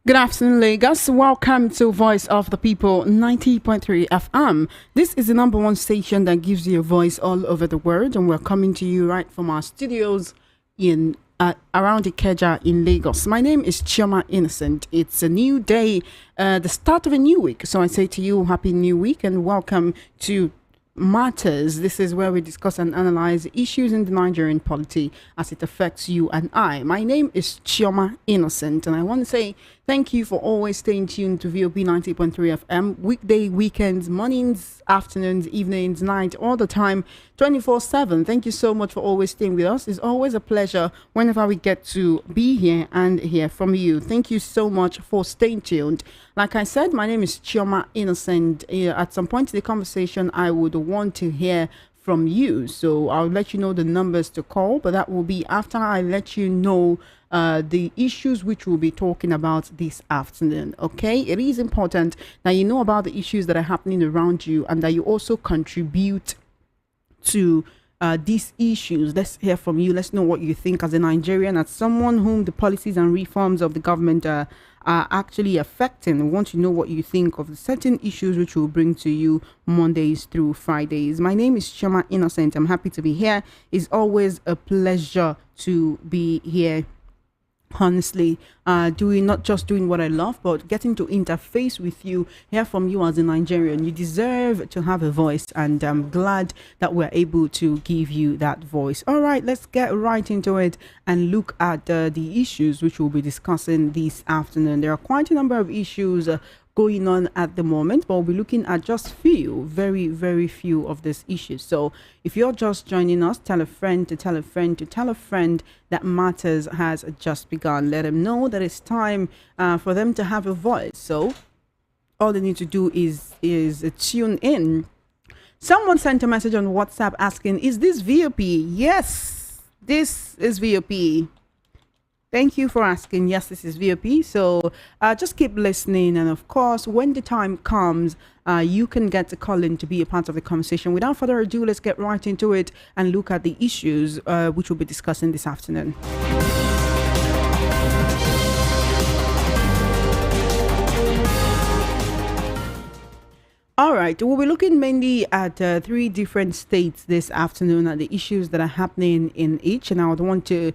Good afternoon, Lagos. Welcome to Voice of the People 90.3 FM. This is the number one station that gives you a voice all over the world, and we're coming to you right from our studios in around Ikeja in Lagos. My name is Chioma Innocent. It's a new day, the start of a new week. So I say to you, Happy New Week and welcome to Matters. This is where we discuss and analyze issues in the Nigerian polity as it affects you and I. My name is Chioma Innocent, and I want to say thank you for always staying tuned to VOP 90.3 FM, weekday, weekends, mornings, afternoons, evenings, night, all the time, 24/7. Thank you so much for always staying with us. It's always a pleasure whenever we get to be here and hear from you. Thank you so much for staying tuned. Like I said, my name is Chioma Innocent. At some point in the conversation, I would want to hear from you. So I'll let you know the numbers to call, but that will be after I let you know the issues which we'll be talking about this afternoon. Okay, it is important that you know about the issues that are happening around you and that you also contribute to these issues. Let's hear from you. Let's know what you think as a Nigerian, as someone whom the policies and reforms of the government are actually affecting. We want to know what you think of the certain issues which we'll bring to you Mondays through Fridays. My name is Chioma Innocent. I'm happy to be here. It's always a pleasure to be here. Honestly, not just doing what I love, but getting to interface with you, hear from you as a Nigerian. You deserve to have a voice, and I'm glad that we're able to give you that voice. All right, let's get right into it and look at the issues which we'll be discussing this afternoon. There are quite a number of issues going on at the moment, but we'll be looking at just very, very few of these issues. So if you're just joining us, tell a friend to tell a friend to tell a friend that Matters has just begun. Let them know that it's time for them to have a voice. So all they need to do is tune in. Someone sent a message on WhatsApp asking, is this VOP? Yes, this is VOP. Thank you for asking. Yes, this is VOP. So just keep listening. And of course, when the time comes, you can get to call in to be a part of the conversation. Without further ado, let's get right into it and look at the issues which we'll be discussing this afternoon. All right, we'll be looking mainly at three different states this afternoon at the issues that are happening in each, and I would want to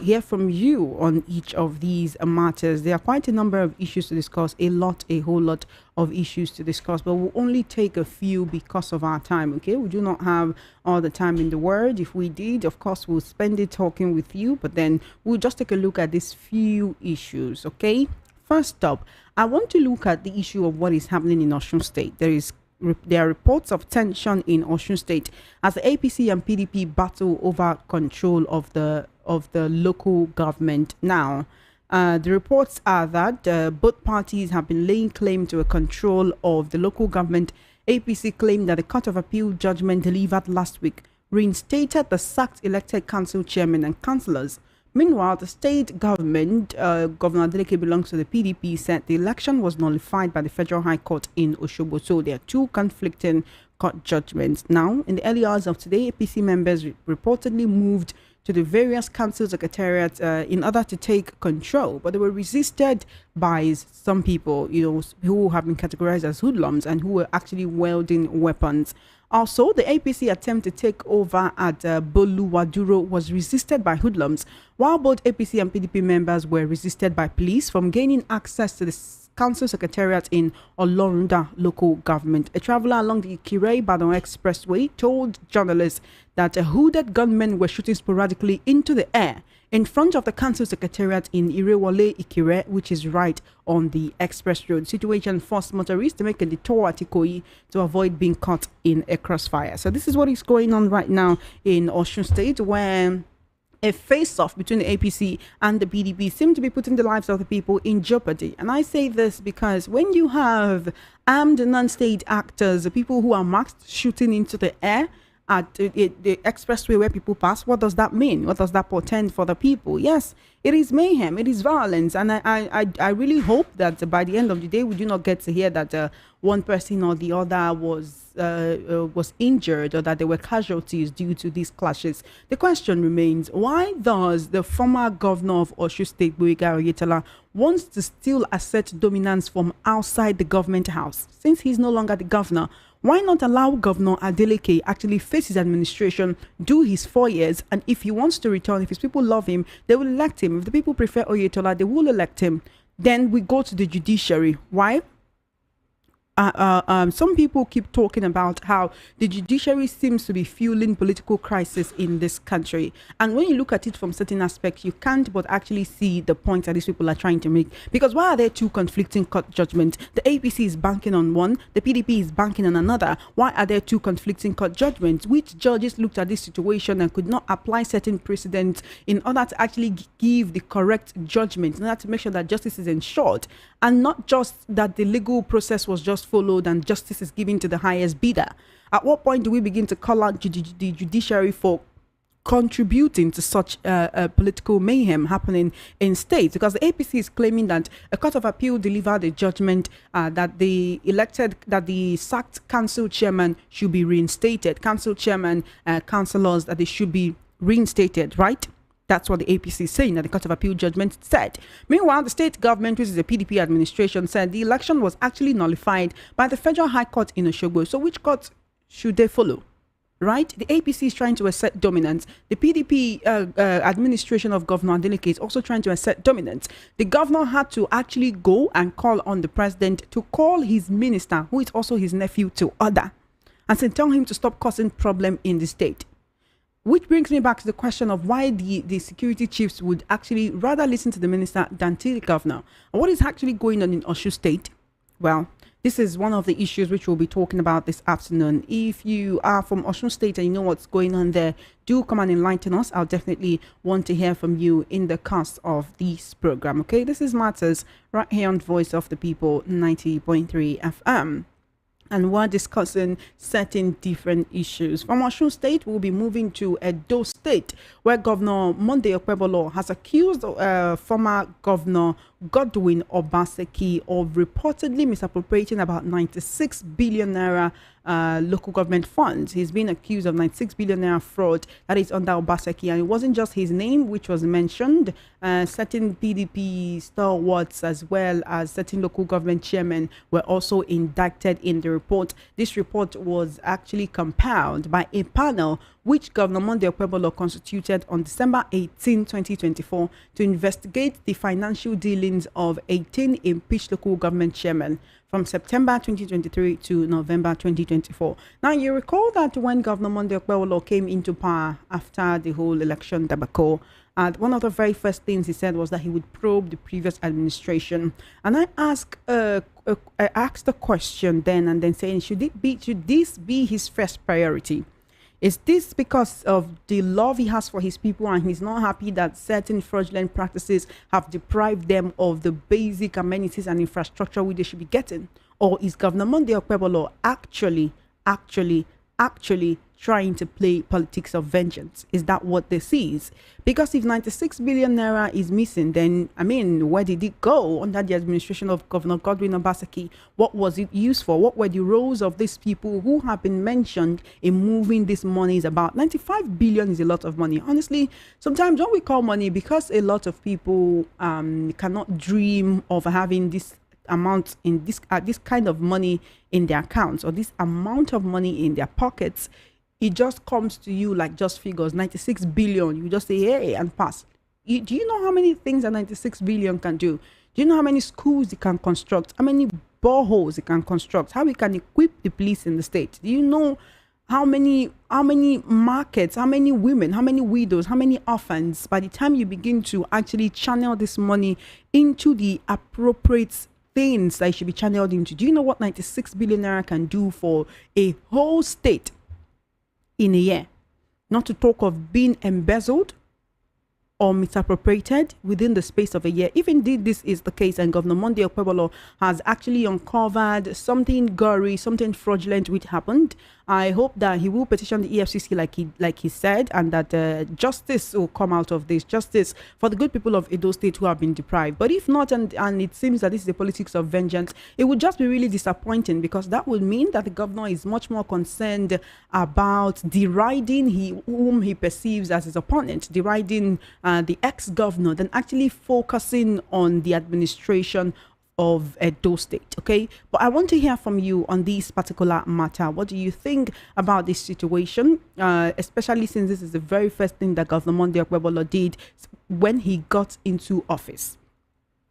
hear from you on each of these matters. There are quite a number of issues to discuss, a whole lot of issues to discuss, but we'll only take a few because of our time, okay? We do not have all the time in the world. If we did, of course, we'll spend it talking with you, but then we'll just take a look at these few issues, okay? First up, I want to look at the issue of what is happening in Osun State. There are reports of tension in Osun State as the APC and PDP battle over control of the local government. Now, the reports are that both parties have been laying claim to a control of the local government. APC claimed that the Court of Appeal judgment delivered last week reinstated the sacked elected council chairman and councillors. Meanwhile, the state government, Governor Adeleke belongs to the PDP, said the election was nullified by the Federal High Court in Osogbo. So there are two conflicting court judgments. Now, in the early hours of today, APC members reportedly moved to the various council secretariats in order to take control, but they were resisted by some people, who have been categorized as hoodlums and who were actually wielding weapons. Also, the APC attempt to take over at Boluwaduro was resisted by hoodlums, while both APC and PDP members were resisted by police from gaining access to the council secretariat in Olorunda local government. A traveler along the Ikire-Ibadan Expressway told journalists that hooded gunmen were shooting sporadically into the air in front of the council secretariat in Irewole Ikire, which is right on the express road. Situation forced motorists to make a detour at Ikoyi to avoid being caught in a crossfire. So this is what is going on right now in Osun State, where a face-off between the APC and the PDP seem to be putting the lives of the people in jeopardy. And I say this because when you have armed non-state actors, the people who are masked shooting into the air, at the expressway where people pass. What does that mean? What does that portend for the people? Yes, it is mayhem, it is violence, and I really hope that by the end of the day we do not get to hear that one person or the other was injured, or that there were casualties due to these clashes. The question remains: why does the former governor of Osun State, Boyega Oyetola, wants to still assert dominance from outside the government house? Since he's no longer the governor, why not allow Governor Adeleke actually face his administration, do his 4 years, and if he wants to return, if his people love him, they will elect him. If the people prefer Oyetola, they will elect him. Then we go to the judiciary. Why? Some people keep talking about how the judiciary seems to be fueling political crisis in this country. And when you look at it from certain aspects, you can't but actually see the point that these people are trying to make. Because why are there two conflicting court judgments? The APC is banking on one, the PDP is banking on another. Why are there two conflicting court judgments? Which judges looked at this situation and could not apply certain precedents in order to actually give the correct judgment, in order to make sure that justice is ensured, and not just that the legal process was just followed and justice is given to the highest bidder? At what point do we begin to call out the judiciary for contributing to such political mayhem happening in states? Because the APC is claiming that a court of appeal delivered a judgment that the sacked council chairman should be reinstated. Council chairman, councillors, that they should be reinstated, right? That's what the APC is saying, that the Court of Appeal judgment said. Meanwhile, the state government, which is the PDP administration, said the election was actually nullified by the Federal High Court in Osogbo. So which court should they follow? Right? The APC is trying to assert dominance. The PDP administration of Governor Adeleke is also trying to assert dominance. The governor had to actually go and call on the president to call his minister, who is also his nephew, to order, and say, tell him to stop causing problem in the state. Which brings me back to the question of why the security chiefs would actually rather listen to the minister than to the governor. And what is actually going on in Osun State? Well, this is one of the issues which we'll be talking about this afternoon. If you are from Osun State and you know what's going on there, do come and enlighten us. I'll definitely want to hear from you in the course of this program. Okay, this is Matters right here on Voice of the People 90.3 FM. And we're discussing certain different issues. From Osun State, we'll be moving to Edo State, where Governor Monday Okpebolo has accused former Governor Godwin Obaseki of reportedly misappropriating about 96 billion naira local government funds. He's been accused of 96 billion naira fraud that is under Obaseki, and it wasn't just his name which was mentioned. Certain PDP stalwarts as well as certain local government chairmen were also indicted in the report. This report was actually compiled by a panel which Governor Monday Okpebolo constituted on December 18, 2024 to investigate the financial dealings of 18 impeached local government chairmen from September 2023 to November 2024. Now, you recall that when Governor Monday Okpebolo came into power after the whole election debacle, one of the very first things he said was that he would probe the previous administration. And I asked the question then and then, saying, should this be his first priority? Is this because of the love he has for his people and he's not happy that certain fraudulent practices have deprived them of the basic amenities and infrastructure which they should be getting? Or is Governor Monday Okpebolo actually trying to play politics of vengeance? Is that what this is? Because if 96 billion naira is missing, then, I mean, where did it go under the administration of Governor Godwin Obaseki? What was it used for? What were the roles of these people who have been mentioned in moving this money? Is about 95 billion is a lot of money. Honestly, sometimes when we call money, because a lot of people cannot dream of having this amount in this kind of money in their accounts, or this amount of money in their pockets, it just comes to you like just figures. 96 billion, you just say hey and pass. Do you know how many things that 96 billion can do? Do you know how many schools it can construct, how many boreholes it can construct, how we can equip the police in the state? Do you know how many markets, how many women, how many widows, how many orphans, by the time you begin to actually channel this money into the appropriate things that it should be channeled into? Do you know what 96 billion naira can do for a whole state in a year? Not to talk of being embezzled, or misappropriated within the space of a year. If indeed this is the case and Governor Monday Okpebolo has actually uncovered something gory, something fraudulent which happened, I hope that he will petition the EFCC like he said, and that justice will come out of this, justice for the good people of Edo State who have been deprived. But if not, and it seems that this is a politics of vengeance, it would just be really disappointing, because that would mean that the governor is much more concerned about deriding whom he perceives as his opponent, deriding the ex-governor, than actually focusing on the administration of Edo State. Okay, but I want to hear from you on this particular matter. What do you think about this situation, especially since this is the very first thing that Governor Monday Okpebolo did when he got into office?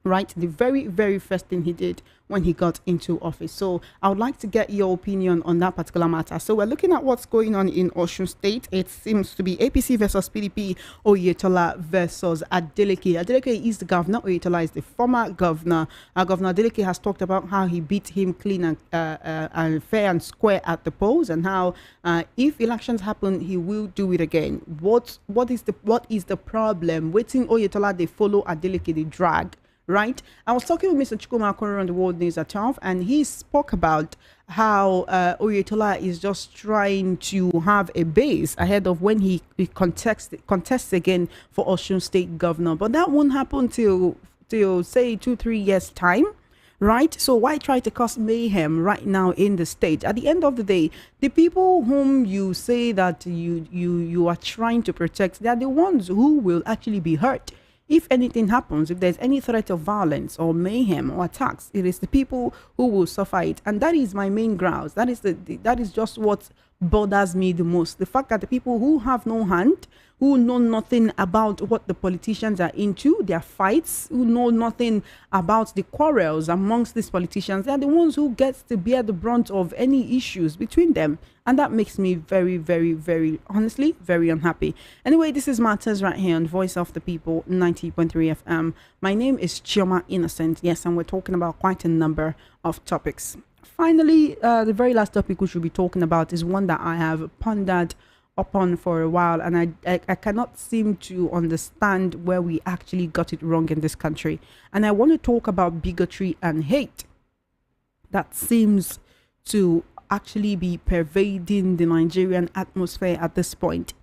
Right, the very, very first thing he did when he got into office. So I would like to get your opinion on that particular matter. So we're looking at what's going on in Osun State. It seems to be APC versus PDP, Oyetola versus Adeleke. Adeleke is the governor, Oyetola is the former governor. Governor Adeleke has talked about how he beat him clean and fair and square at the polls, and how if elections happen, he will do it again. What is the problem? Waiting Oyetola, they follow Adeleke, they drag. Right, I was talking with Mr. Chukuma Akoro on the World News at 12, and he spoke about how Oyetola is just trying to have a base ahead of when he contests again for Osun State governor. But that won't happen till say 2-3 years time. Right, so why try to cause mayhem right now in the state? At the end of the day, the people whom you say that you are trying to protect, they are the ones who will actually be hurt. If anything happens, if there's any threat of violence or mayhem or attacks, it is the people who will suffer it. And that is my main grounds. That is just what bothers me the most. The fact that the people who have no hand, who know nothing about what the politicians are into, their fights, who know nothing about the quarrels amongst these politicians, they're the ones who get to bear the brunt of any issues between them. And that makes me very, very, very, honestly, very unhappy. Anyway, this is Matters right here on Voice of the People, 90.3 FM. My name is Chioma Innocent. Yes, and we're talking about quite a number of topics. Finally, the very last topic we should be talking about is one that I have pondered upon for a while, and I cannot seem to understand where we actually got it wrong in this country. And I want to talk about bigotry and hate that seems to actually be pervading the Nigerian atmosphere at this point.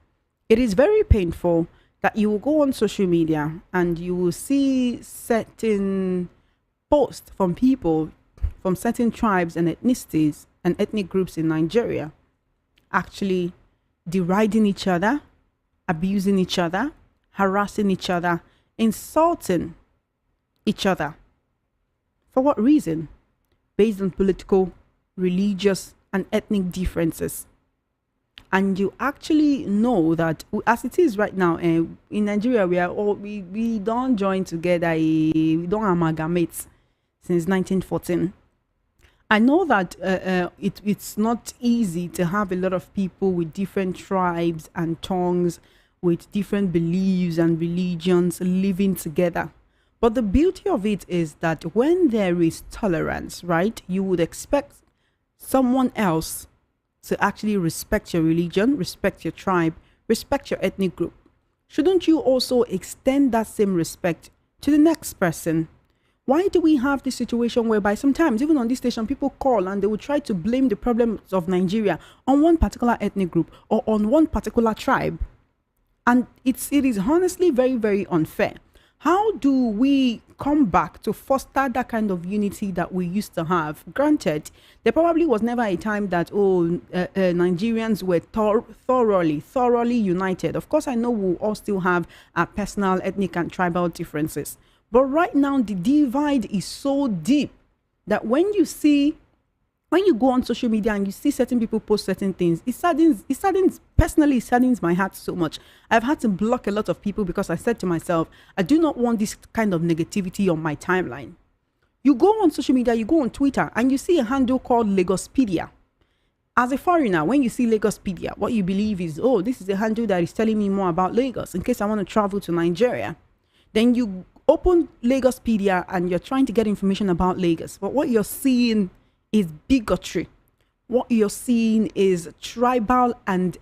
It is very painful that you will go on social media and you will see certain posts from people from certain tribes and ethnicities and ethnic groups in Nigeria actually deriding each other, abusing each other, harassing each other, insulting each other. For what reason? Based on political, religious, and ethnic differences. And you actually know that as it is right now, in Nigeria, we don't join together, we don't amalgamate since 1914. I know that it's not easy to have a lot of people with different tribes and tongues, with different beliefs and religions living together. But the beauty of it is that when there is tolerance, right, you would expect someone else to actually respect your religion, respect your tribe, respect your ethnic group. Shouldn't you also extend that same respect to the next person? Why do we have this situation whereby sometimes, even on this station, people call and they will try to blame the problems of Nigeria on one particular ethnic group or on one particular tribe? And it is honestly very, very unfair. How do we come back to foster that kind of unity that we used to have? Granted, there probably was never a time that, Nigerians were thoroughly united. Of course, I know we'll all still have our personal, ethnic, and tribal differences. But right now, the divide is so deep that when you go on social media and you see certain people post certain things, it saddens my heart so much. I've had to block a lot of people because I said to myself, I do not want this kind of negativity on my timeline. You go on social media, you go on Twitter, and you see a handle called Lagospedia. As a foreigner, when you see Lagospedia, what you believe is, oh, this is a handle that is telling me more about Lagos in case I want to travel to Nigeria. Then you open Lagospedia and you're trying to get information about Lagos. But what you're seeing is bigotry. What you're seeing is tribal and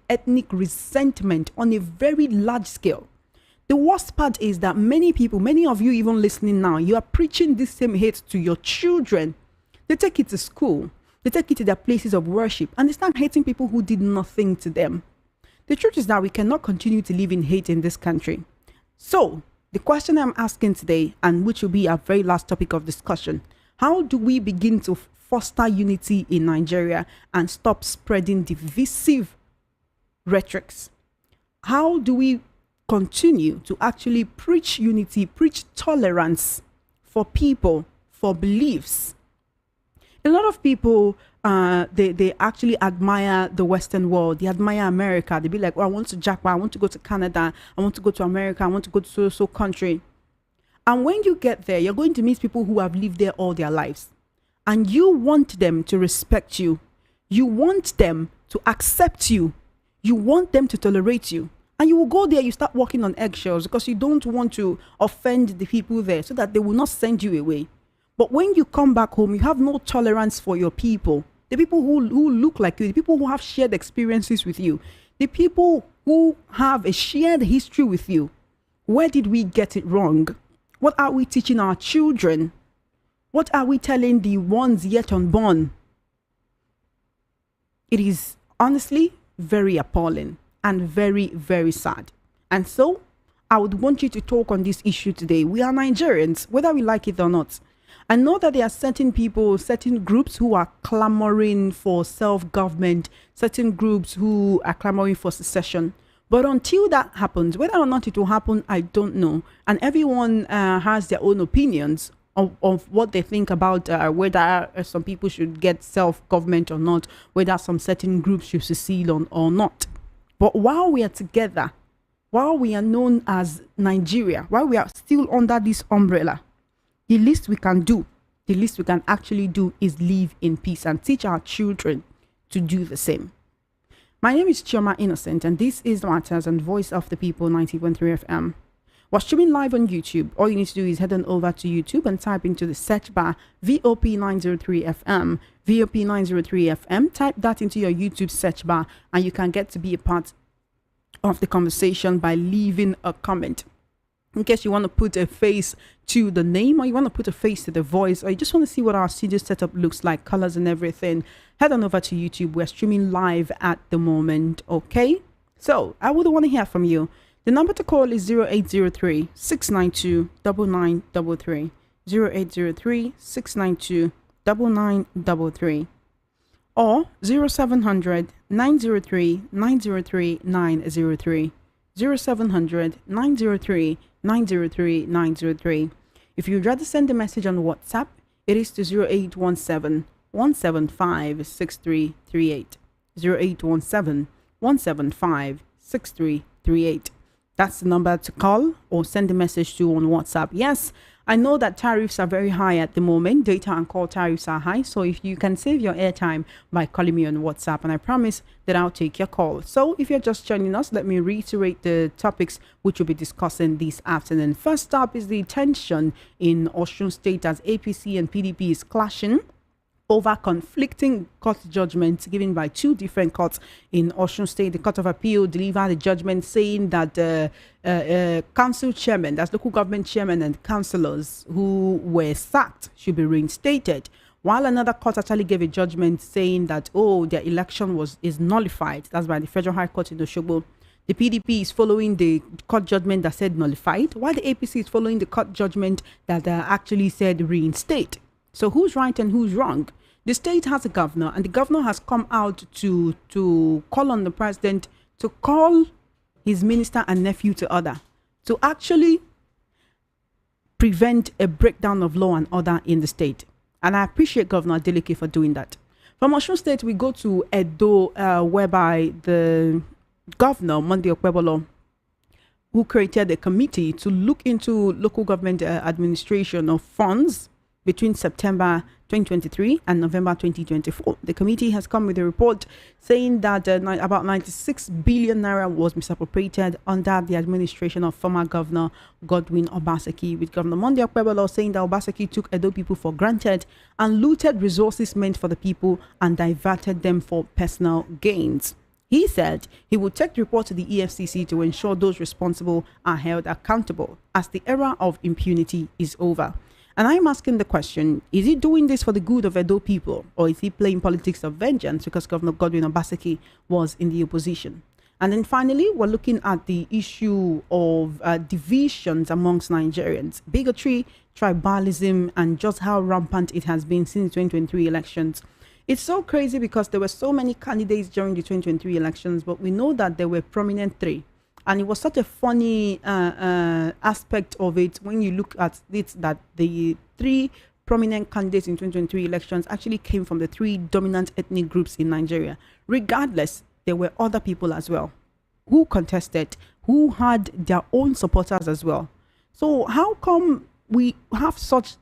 ethnic resentment on a very large scale. The worst part is that many people, many of you even listening now, you are preaching this same hate to your children. They take it to school, they take it to their places of worship, and they start hating people who did nothing to them. The truth is that we cannot continue to live in hate in this country. So, the question I'm asking today, and which will be our very last topic of discussion, how do we begin to foster unity in Nigeria and stop spreading divisive rhetorics? How do we continue to actually preach unity, preach tolerance for people, for beliefs? A lot of people, they actually admire the Western world. They admire America. They be like, oh, I want to Japan, I want to go to Canada, I want to go to America, I want to go to so country. And when you get there, you're going to meet people who have lived there all their lives. And you want them to respect you. You want them to accept you. You want them to tolerate you. And you will go there, you start walking on eggshells because you don't want to offend the people there so that they will not send you away. But when you come back home, you have no tolerance for your people. The people who look like you, the people who have shared experiences with you, the people who have a shared history with you. Where did we get it wrong? What are we teaching our children? What are we telling the ones yet unborn? It is honestly very appalling and very, very sad. And so I would want you to talk on this issue today. We are Nigerians, whether we like it or not. I know that there are certain people, certain groups who are clamoring for self-government, certain groups who are clamoring for secession. But until that happens, whether or not it will happen, I don't know. And everyone has their own opinions of what they think about whether some people should get self-government or not, whether some certain groups should secede or not. But while we are together, while we are known as Nigeria, while we are still under this umbrella, the least we can do, the least we can actually do is live in peace and teach our children to do the same. My name is Chioma Innocent, and this is Matters and Voice of the People 90.3 FM. We're streaming live on YouTube. All you need to do is head on over to YouTube and type into the search bar VOP 903 FM. VOP 903 FM. Type that into your YouTube search bar, and you can get to be a part of the conversation by leaving a comment. In case you want to put a face to the name, or you want to put a face to the voice, or you just want to see what our studio setup looks like, colors and everything, head on over to YouTube. We're streaming live at the moment, okay? So I would want to hear from you. The number to call is 0803 692 9933. 0803 692 9933. Or 0700 903 903 903. 0700 903 903 903. If you'd rather send a message on WhatsApp, it is to 0817 175 6338. 0817 175 6338. That's the number to call or send a message to on WhatsApp. Yes, I know that tariffs are very high at the moment. Data and call tariffs are high. So if you can save your airtime by calling me on WhatsApp, and I promise that I'll take your call. So if you're just joining us, let me reiterate the topics which we'll be discussing this afternoon. First up is the tension in Osun State as APC and PDP is clashing over conflicting court judgments given by two different courts in Osun State. The Court of Appeal delivered a judgment saying that council chairman, that's local government chairman and councillors who were sacked, should be reinstated, while another court actually gave a judgment saying that, oh, their election is nullified. That's by the Federal High Court in Osogbo. The PDP is following the court judgment that said nullified, while the APC is following the court judgment that actually said reinstate. So who's right and who's wrong? The state has a governor, and the governor has come out to call on the president to call his minister and nephew to order to actually prevent a breakdown of law and order in the state. And I appreciate Governor Adeleke for doing that. From Osun State, we go to Edo, whereby the governor, Monday Okpebolo, who created a committee to look into local government administration of funds between September 2023 and November 2024. The committee has come with a report saying that about 96 billion naira was misappropriated under the administration of former Governor Godwin Obaseki, with Governor Monday Okpebolo saying that Obaseki took Edo people for granted and looted resources meant for the people and diverted them for personal gains. He said he would take the report to the EFCC to ensure those responsible are held accountable as the era of impunity is over. And I'm asking the question, is he doing this for the good of Edo people, or is he playing politics of vengeance because Governor Godwin Obaseki was in the opposition? And then finally, we're looking at the issue of divisions amongst Nigerians, bigotry, tribalism, and just how rampant it has been since the 2023 elections. It's so crazy because there were so many candidates during the 2023 elections, but we know that there were prominent three. And it was such a funny aspect of it when you look at it, that the three prominent candidates in 2023 elections actually came from the three dominant ethnic groups in Nigeria. Regardless, there were other people as well who contested, who had their own supporters as well. So how come we have such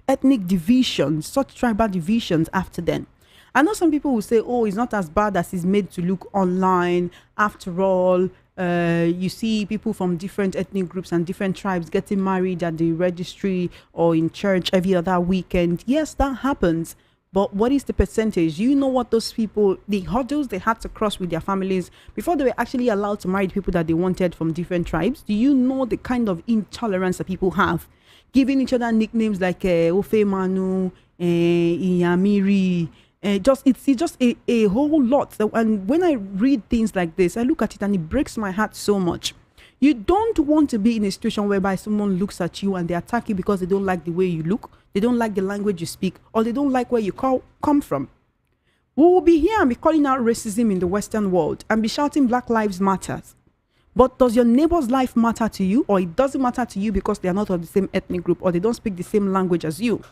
ethnic divisions, such tribal divisions after then? I know some people will say, oh, it's not as bad as it's made to look online. After all, you see people from different ethnic groups and different tribes getting married at the registry or in church every other weekend. Yes, that happens. But what is the percentage? You know what those people, the hurdles they had to cross with their families before they were actually allowed to marry people that they wanted from different tribes? Do you know the kind of intolerance that people have? Giving each other nicknames like Ofe Manu, Iyamiri. It's just a whole lot. So, and when I read things like this, I look at it and it breaks my heart so much. You don't want to be in a situation whereby someone looks at you and they attack you because they don't like the way you look, they don't like the language you speak, or they don't like where you come from. We will be here and be calling out racism in the Western world and be shouting Black Lives Matter. But does your neighbor's life matter to you, or it doesn't matter to you because they are not of the same ethnic group or they don't speak the same language as you?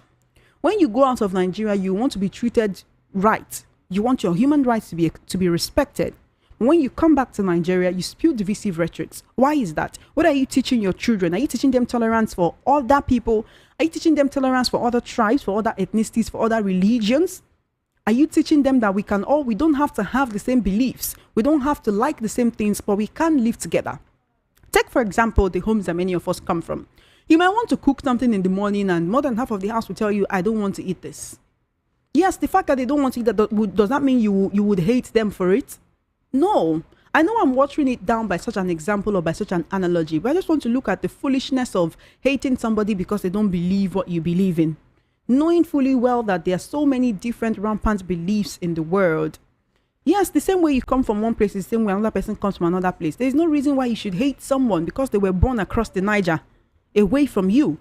When you go out of Nigeria, you want to be treated right. You want your human rights to be respected. When you come back to Nigeria, you spew divisive rhetorics. Why is that? What are you teaching your children? Are you teaching them tolerance for other people? Are you teaching them tolerance for other tribes, for other ethnicities, for other religions? Are you teaching them that we don't have to have the same beliefs, we don't have to like the same things, but we can live together? Take, for example, the homes that many of us come from. You might want to cook something in the morning and more than half of the house will tell you, I don't want to eat this. Yes, the fact that they don't want to eat that, does that mean you would hate them for it? No. I know I'm watering it down by such an example or by such an analogy, but I just want to look at the foolishness of hating somebody because they don't believe what you believe in. Knowing fully well that there are so many different rampant beliefs in the world. Yes, the same way you come from one place is the same way another person comes from another place. There is no reason why you should hate someone because they were born across the Niger, away from you.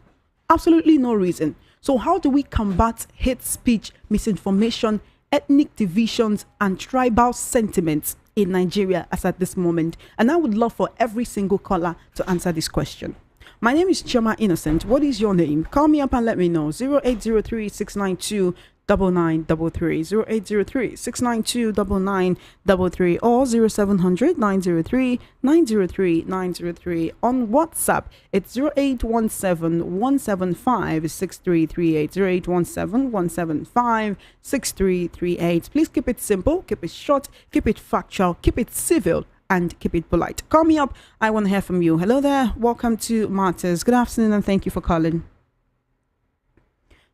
Absolutely no reason. So how do we combat hate speech, misinformation, ethnic divisions, and tribal sentiments in Nigeria as at this moment? And I would love for every single caller to answer this question. My name is Choma Innocent. What is your name? Call me up and let me know. 0803 692 9933, 0803 692 9933, or 0700 903 903 903. On WhatsApp, it's 0817 175 6338, 0817 175 6338. Please keep it simple, keep it short, keep it factual, keep it civil, and keep it polite. Call me up. I want to hear from you. Hello there. Welcome to Matters. Good afternoon and thank you for calling.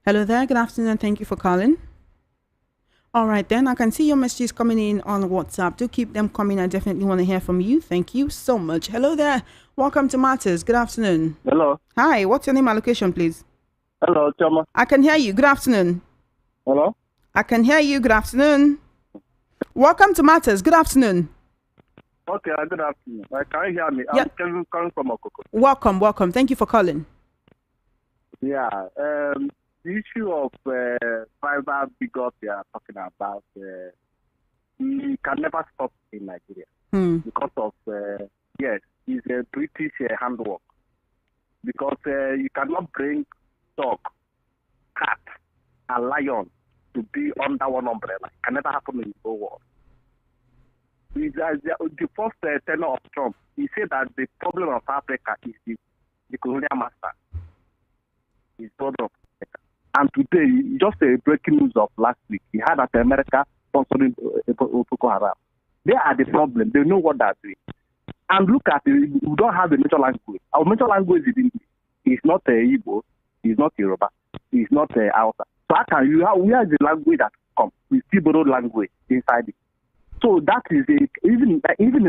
Hello there. Good afternoon and thank you for calling. All right, then. I can see your messages coming in on WhatsApp. Do keep them coming. I definitely want to hear from you. Thank you so much. Hello there. Welcome to Matters. Good afternoon. Hello. Hi. What's your name and location, please? Hello, Choma. I can hear you. Good afternoon. Hello. I can hear you. Good afternoon. Welcome to Matters. Good afternoon. Okay, good afternoon. Can you hear me? Yeah. I'm Kevin calling from Okoko. Welcome. Thank you for calling. Yeah. The issue of tribal bigot we are talking about, we can never stop in Nigeria because of, yes, it's a British handwork. Because you cannot bring dog, cat, and lion to be under one umbrella. It can never happen in the whole world. The first tenure of Trump, he said that the problem of Africa is the colonial master. His brother of Africa. And today, just a breaking news of last week, he had that America sponsoring Boko Haram. They are the problem. They know what they're doing. And look at it, we don't have a major language. Our major language is English. It's not Igbo, it's not Yoruba, it's not Hausa. So how can you, where is the language that comes? We still borrow language inside it. So that is even in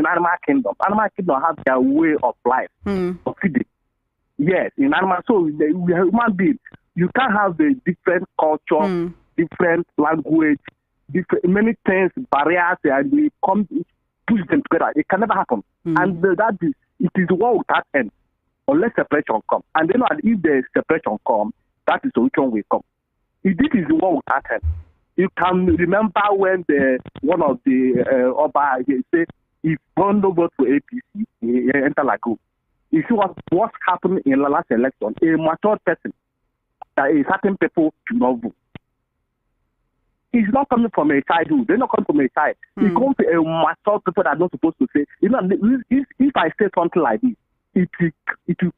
animal kingdom have their way of life of feeding. Yes, in animal. So we are human beings. You can't have a different culture, different language, many things, barriers, and we come push them together. It can never happen. And it is war without end unless separation comes. And then if the separation comes, that is the solution will come. If this is the war without end. You can remember when one of the Oba said, if one no vote for APC, he enter Lago. You see what happened in the last election. A mature person, that a certain people should not vote. It's not coming from a childhood. They're not coming from a child. It comes to a mature people that are not supposed to say. If I say something like this, it will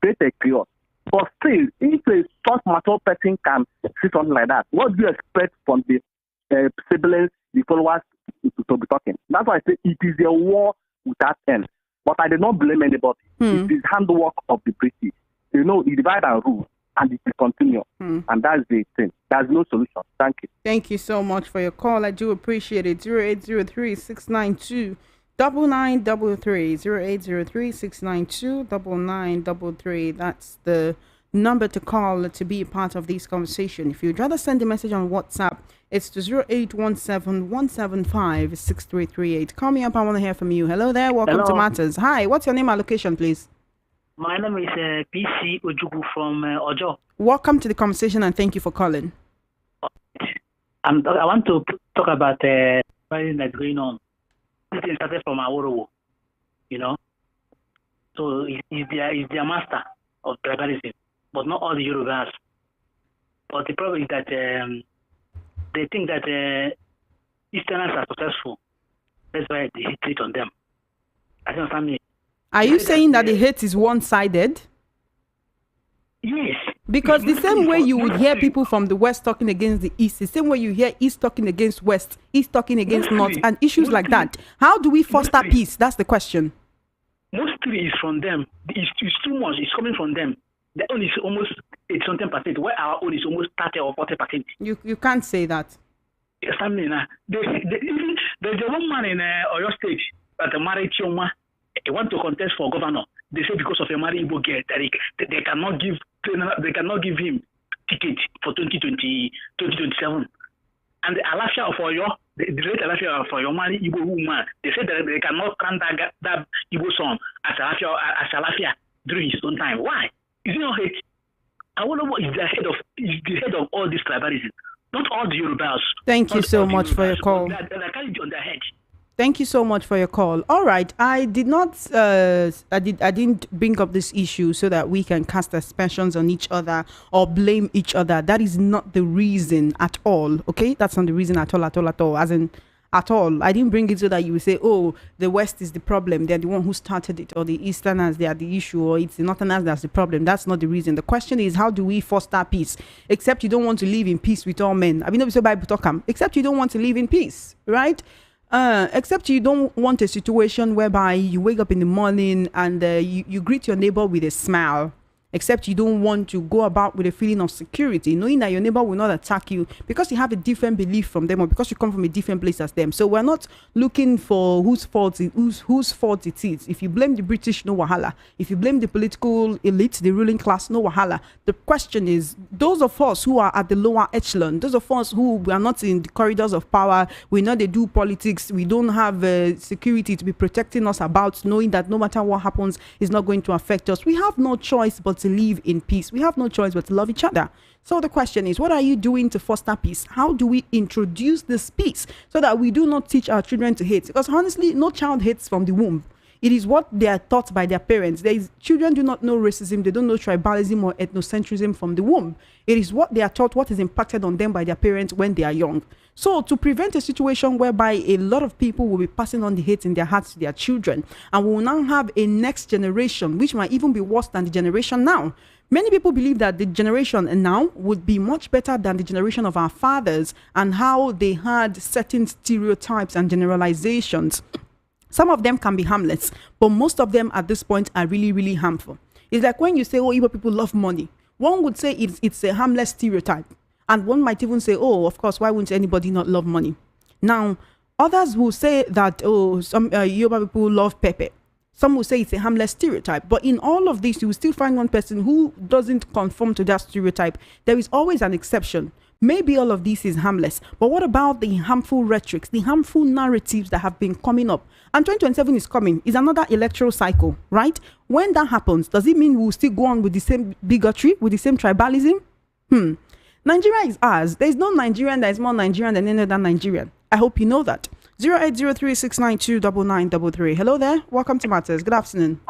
create a chaos. But still, if a such mature person can say something like that, what do you expect from the siblings, the followers to be talking? That's why I say it is a war without end. But I do not blame anybody. It is handwork of the British. You divide and rule, and it will continue. And that's the thing. There's no solution. Thank you. Thank you so much for your call. I do appreciate it. 0803-692-9933. 0803-692-9933. That's the number to call to be a part of this conversation. If you'd rather send a message on WhatsApp, it's to 0817-175-6338. Call me up. I want to hear from you. Hello there. Welcome to Matters. Hi. What's your name and location, please? My name is PC Ojugu from Ojo. Welcome to the conversation and thank you for calling. I want to talk about everything that's going on. This thing started from Aworowo, So he's their master of tribalism, but not all the Yorubas. But the problem is that they think that Easterners are successful. That's why they hate on them. I don't understand me. Are you saying that the hate is one-sided? Yes. Because the same way you would hear people from the West talking against the East, the same way you hear East talking against West, East talking against North, and issues like that. How do we foster peace? That's the question. Mostly is from them. It's too much. It's coming from them. The own is almost 80%, where our own is almost 30 or 40%. You can't say that. Yes, I mean, there's a one man in Oyo State that married Chioma. He want to contest for governor. They say because of a married Igbo girl that they cannot give him ticket for 2027. And the Alafia of Oyo, the late Alafia of Oyo married Igbo woman. They said that they cannot grant that Igbo son as Alafia during his own time. Why? Is it not hate? I wonder what is the head of all this tribalism. Not all the Yorubas. Thank you so much for your call. They're carrying it on their head. Thank you so much for your call. All right, I didn't bring up this issue so that we can cast aspersions on each other or blame each other. That is not the reason at all. Okay, that's not the reason at all. As in, at all. I didn't bring it so that you will say, oh, the West is the problem. They're the one who started it, or the Easterners, they are the issue, or it's the Northerners that's the problem. That's not the reason. The question is, how do we foster peace? Except you don't want to live in peace with all men. I mean, no, so Bible talk. Except you don't want to live in peace, right? Except you don't want a situation whereby you wake up in the morning and you greet your neighbor with a smile. Except you don't want to go about with a feeling of security, knowing that your neighbor will not attack you because you have a different belief from them or because you come from a different place as them. So we're not looking for whose fault it is. If you blame the British, no wahala. If you blame the political elite, the ruling class, no wahala. The question is, those of us who are at the lower echelon, those of us who are not in the corridors of power, we know they do politics, we don't have security to be protecting us about, knowing that no matter what happens, it's not going to affect us. We have no choice but to live in peace. We have no choice but to love each other. So the question is, what are you doing to foster peace? How do we introduce this peace so that we do not teach our children to hate? Because honestly, no child hates from the womb. It is what they are taught by their parents. Children do not know racism. They don't know tribalism or ethnocentrism from the womb. It is what they are taught, what is impacted on them by their parents when they are young. So to prevent a situation whereby a lot of people will be passing on the hate in their hearts to their children, and we will now have a next generation, which might even be worse than the generation now. Many people believe that the generation now would be much better than the generation of our fathers and how they had certain stereotypes and generalizations. Some of them can be harmless, but most of them at this point are really, really harmful. It's like when you say, oh, Igbo people love money. One would say it's a harmless stereotype. And one might even say, oh, of course, why wouldn't anybody not love money? Now, Others will say that, oh, some Yoruba people love pepper. Some will say it's a harmless stereotype. But in all of this, you will still find one person who doesn't conform to that stereotype. There is always an exception. Maybe all of this is harmless. But what about the harmful rhetorics, the harmful narratives that have been coming up? And 2027 is coming. It's another electoral cycle, right? When that happens, does it mean we'll still go on with the same bigotry, with the same tribalism? Nigeria is ours. There is no Nigerian that is more Nigerian than any other Nigerian. I hope you know that. 08036929933. Hello there. Welcome to Matters. Good afternoon.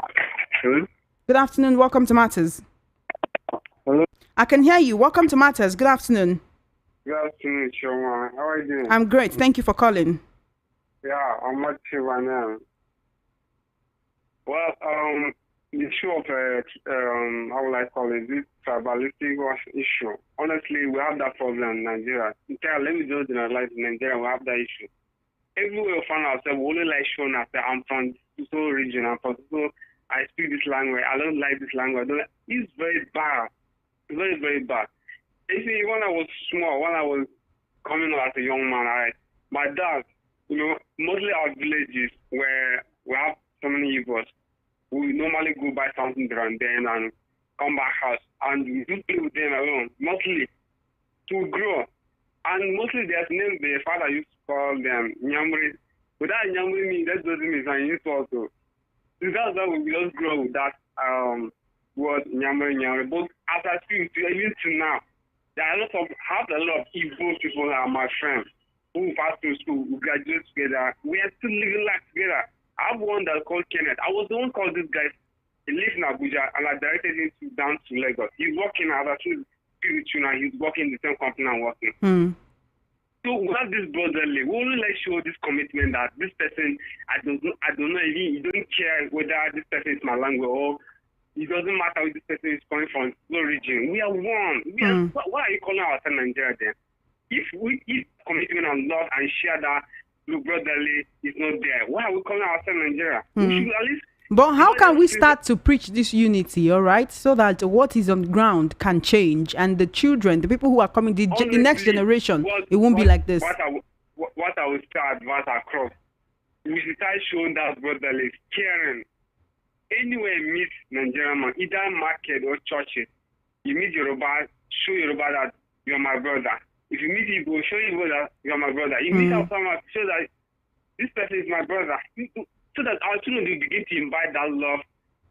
Hello? Good afternoon. Welcome to Matters. Hello? I can hear you. Welcome to Matters. Good afternoon. Good afternoon, Shoma. How are you doing? I'm great. Thank you for calling. Yeah, I'm not sure right now. Well, the issue of, how will I call it, this tribalistic issue. Honestly, we have that problem in Nigeria. Let me just generalize in Nigeria, we have that issue. Everywhere we find ourselves, we only like showing ourselves, I'm from so region, I'm from so, I speak this language, I don't like this language. It's very bad. It's very, very bad. You see, when I was small, when I was coming up as a young man, my dad, mostly our villages where we have so many Igbos, we normally go buy something there and then and come back house and we do play with them alone, mostly to grow. And mostly there's names the father used to call them Nyamri. But that Nyamri means that doesn't mean an insult also. So that's why we just grow with that word Nyamri. But as I speak to you, even to now, there are a lot of Igbo people that are my friends who pass through school, who graduate together. We are still living life together. I have one that called Kenneth. I was the one called this guy. He lives in Abuja and I directed him down to Lagos. He's working as a spiritual now. He's working in the same company I'm working. So we have this brotherly. We only like show this commitment that this person, I don't know, he don't care whether this person is my language or it doesn't matter where this person is coming from, no region. We are one. Why are you calling ourselves Nigeria then? If commitment and love and share that brotherly is not there, why are we calling ourselves Nigeria? We should at least. But how can we start to preach this unity, all right, so that what is on the ground can change and the children, the people who are coming, the next generation, it won't be like this. What I will start advance across, we should start showing that brotherly, caring. Anywhere you meet Nigerian man, either market or churches, you meet Yoruba, show Yoruba that you're my brother. If you meet Igbo, show Igbo that you're my brother. You meet someone, show that this person is my brother. So that our children will begin to invite that love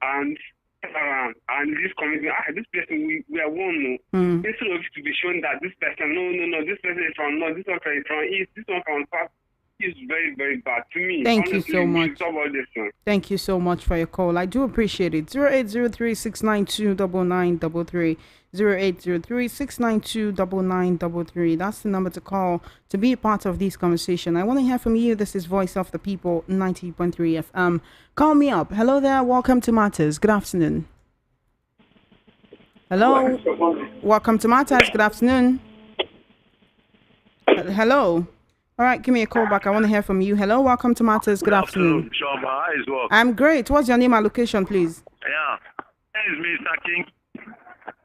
and this commitment. This person, we are one. Instead of to be shown that this person, no, this person is from north, this one is from east, this one from south. It's very, very bad to me. Thank Honestly, you so much. Thank you so much for your call. I do appreciate it. 0803-692-9933. 0803-692-9933. That's the number to call to be a part of this conversation. I want to hear from you. This is Voice of the People, 90.3 FM. Call me up. Hello there. Welcome to Matters. Good afternoon. Hello. Welcome to Matters. Good afternoon. Hello. All right, give me a call back. I want to hear from you. Hello, welcome to Matters. Good afternoon. Shoma, how is work? I'm great. What's your name and location, please? Yeah, this is Mr. King.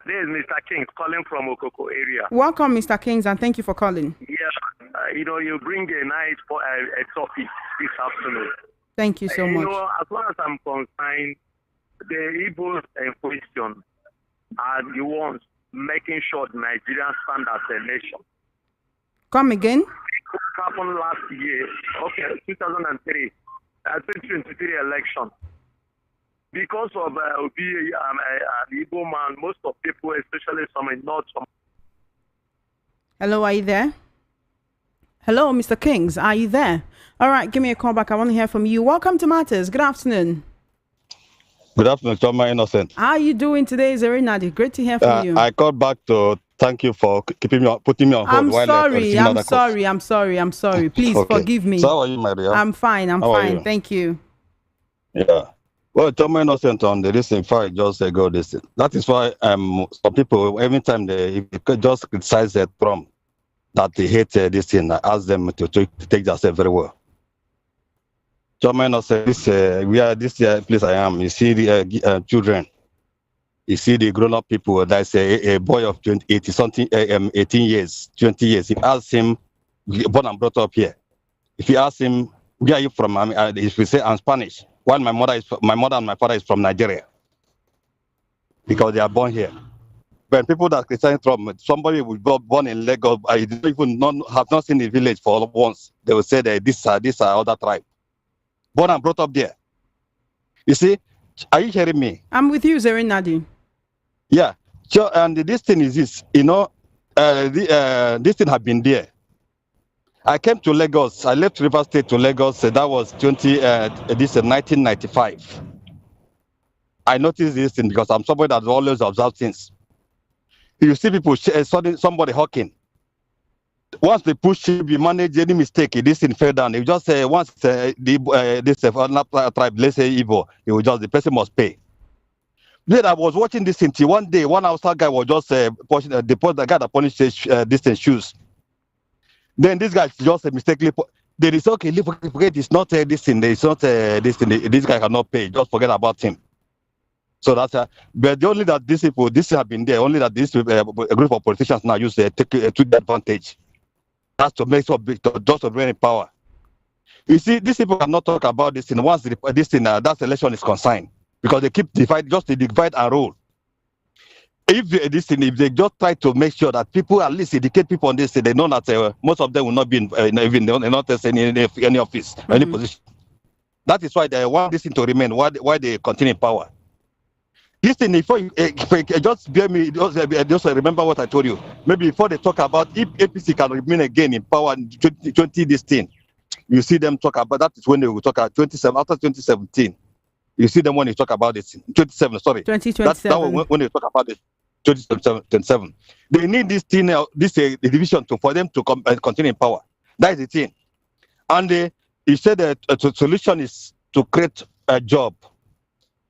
This is Mr. King calling from Okoko area. Welcome, Mr. Kings, and thank you for calling. Yeah, you bring a nice a topic this afternoon. Thank you so much. As far as I'm concerned, the Igbos in question are the ones making sure Nigeria stand as a nation. Come again? What happened last year, 2003, 2023 election. Because of being an Igbo man, most of people, especially some in North. Hello, are you there? Hello, Mr. Kings, are you there? All right, give me a call back. I want to hear from you. Welcome to Matters. Good afternoon. Good afternoon, Choma Innocent. How are you doing today, Nnamdi? Great to hear from you. I called back to thank you for putting me on hold. I'm sorry. Please forgive me. So how are you, my dear? I'm fine. Thank you. Yeah. Well, Choma Innocent on the recent fight just ago, this. That is why some people, every time they just criticize Trump, that they hate this thing, I ask them to take themselves very well. Choma Innocent, this place I am, you see the children. You see the grown-up people, that's a boy of 18 years, 20 years. You ask him, born and brought up here. If you ask him, where are you from? I mean, if we say I'm Spanish, while my mother and my father is from Nigeria, because they are born here. When people that criticize Trump, somebody will be born in Lagos, I don't even have not seen the village for once. They will say that this are other tribe. Born and brought up there. You see, are you hearing me? I'm with you, Nnamdi. Yeah. So, and this thing is this, this thing have been there. I came to Lagos. I left River State to Lagos. That was 1995. I noticed this thing because I'm somebody that always observes things. You see people, somebody hawking. Once they push him, you manage any mistake, this thing fell down. You just say, once this tribe, let's say Igbo, the person must pay. Then I was watching this thing till one day, one outside guy was just pushing the guy that punished this thing shoes. Then this guy just mistakenly there is okay, forget it's not this thing, it's not this thing, this guy cannot pay, just forget about him. So that's but the only that these people, this have been there, only that this a group of politicians now use take the advantage. That's to make sure just to bring in power. You see, these people cannot talk about this thing once this thing that election is consigned, because they keep divide and rule. If they just try to make sure that people at least educate people on this, they know that most of them will not be even not any office, any position. That is why they want this thing to remain. Why they continue in power. Listen, if just bear me, just remember what I told you. Maybe before they talk about if APC can remain again in power in 20 this thing, you see them talk about that is when they will talk about 27 after 2017. You see them when they talk about this 27. Sorry, 2027. That's when they talk about it. 2027. They need this thing, this division for them to continue in power. That is the thing. And he said that the solution is to create a job.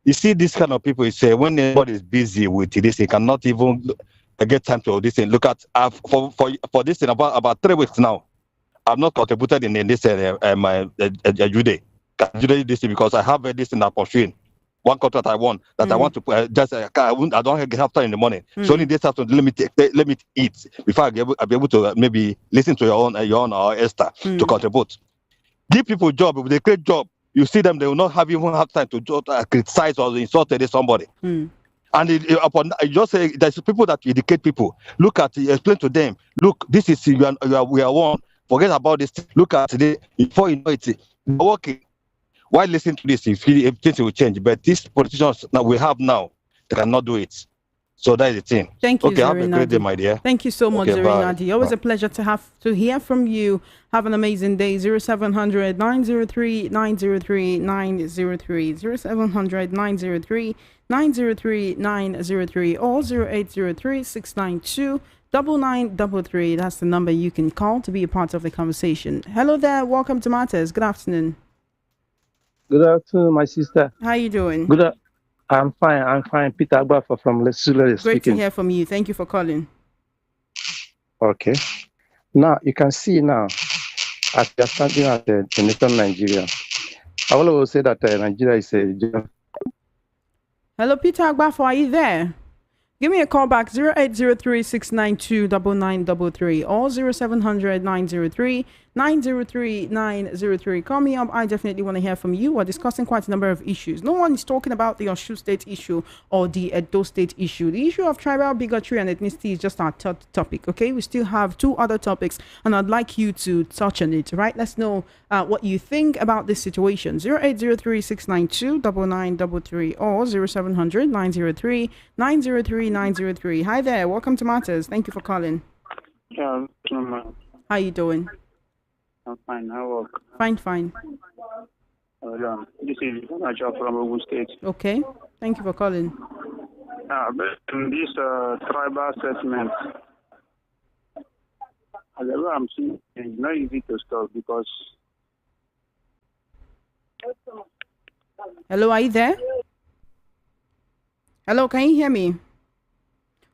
You see, this kind of people, when everybody is busy with this, they cannot even get time to this thing. Look at for this thing about 3 weeks now. I've not contributed in this my Jude this thing because I have this in I'm pursuing. One contract I won that I want to I don't have time in the morning. So only this afternoon let me eat before I'll be able to maybe listen to your own or Esther to contribute. Give people job. If they create job, you see them, they will not even have time to criticize or insult somebody. And just say there's people that educate people. Look at explain to them. Look, this is we are one. Forget about this. Look at today before you know it. You're working. Why listen to this if things will change? But these politicians that we have now, they cannot do it. So that is the thing. Thank you, okay, have a great day, my dear. Thank you so much, Nnamdi. Always bye. a pleasure to hear from you. Have an amazing day. 0700 903 903 903 0700 903 903 903 or 0803 692 9933. That's the number you can call to be a part of the conversation. Hello there. Welcome to Matters. Good afternoon. Good afternoon, my sister. How you doing? Good. I'm fine. Peter Agbafa from Lesule speaking. Great to hear from you. Thank you for calling. Okay. Now, you can see now, as we are standing at the nation Nigeria, I will always say that Nigeria is a... Hello, Peter Agbafa, are you there? Give me a call back, 0803 692 9933 or 0700 903 903 903. Call me up. I definitely want to hear from you. We're discussing quite a number of issues. No one is talking about the Osun State issue or the Edo State issue. The issue of tribal bigotry and ethnicity is just our topic, okay? We still have 2 other topics, and I'd like you to touch on it, right? Let's know what you think about this situation. 0803 692 9933 or 0700 903 903 903. Hi there. Welcome to Matters. Thank you for calling. Yeah, How you doing? I'm fine. I work. Fine. This is Kanu from Osun State. Okay. Thank you for calling. Based on this tribal settlement, as I'm seeing, it's not easy to stop because. Hello, are you there? Hello, can you hear me?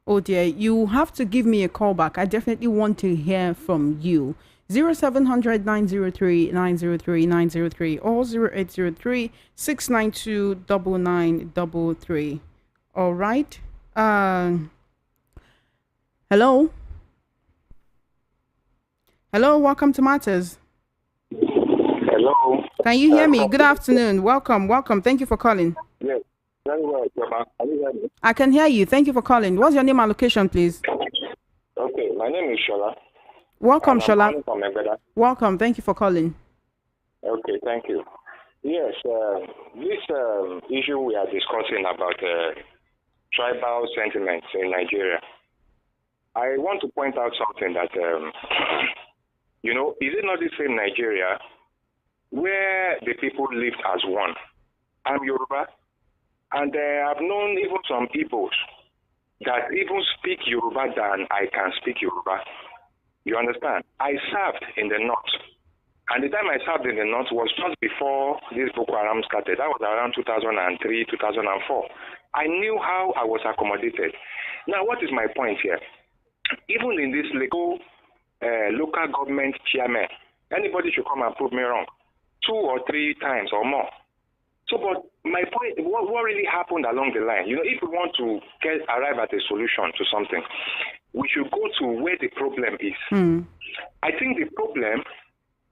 Oh dear, you have to give me a call back. I definitely want to hear from you. 0700 903 903 903 or 0803 692 9933. All right. Hello. Hello, welcome to Matters. Hello. Can you hear me? Good afternoon. Welcome. Thank you for calling. Yes. Very well, Joma. Can you hear me? I can hear you. Thank you for calling. What's your name and location, please? Okay, my name is Shola. Welcome, Shola. I'm calling from Egbeda. Welcome. Thank you for calling. Okay, thank you. Yes, this issue we are discussing about tribal sentiments in Nigeria, I want to point out something that, is it not the same Nigeria where the people lived as one? I'm Yoruba, and I've known even some Igbos that even speak Yoruba than I can speak Yoruba. You understand? I served in the north. And the time I served in the north was just before this Boko Haram started. That was around 2003, 2004. I knew how I was accommodated. Now, what is my point here? Even in this local government chairman, anybody should come and prove me wrong 2 or 3 times or more. So, but my point, what really happened along the line? If we want to arrive at a solution to something, we should go to where the problem is. I think the problem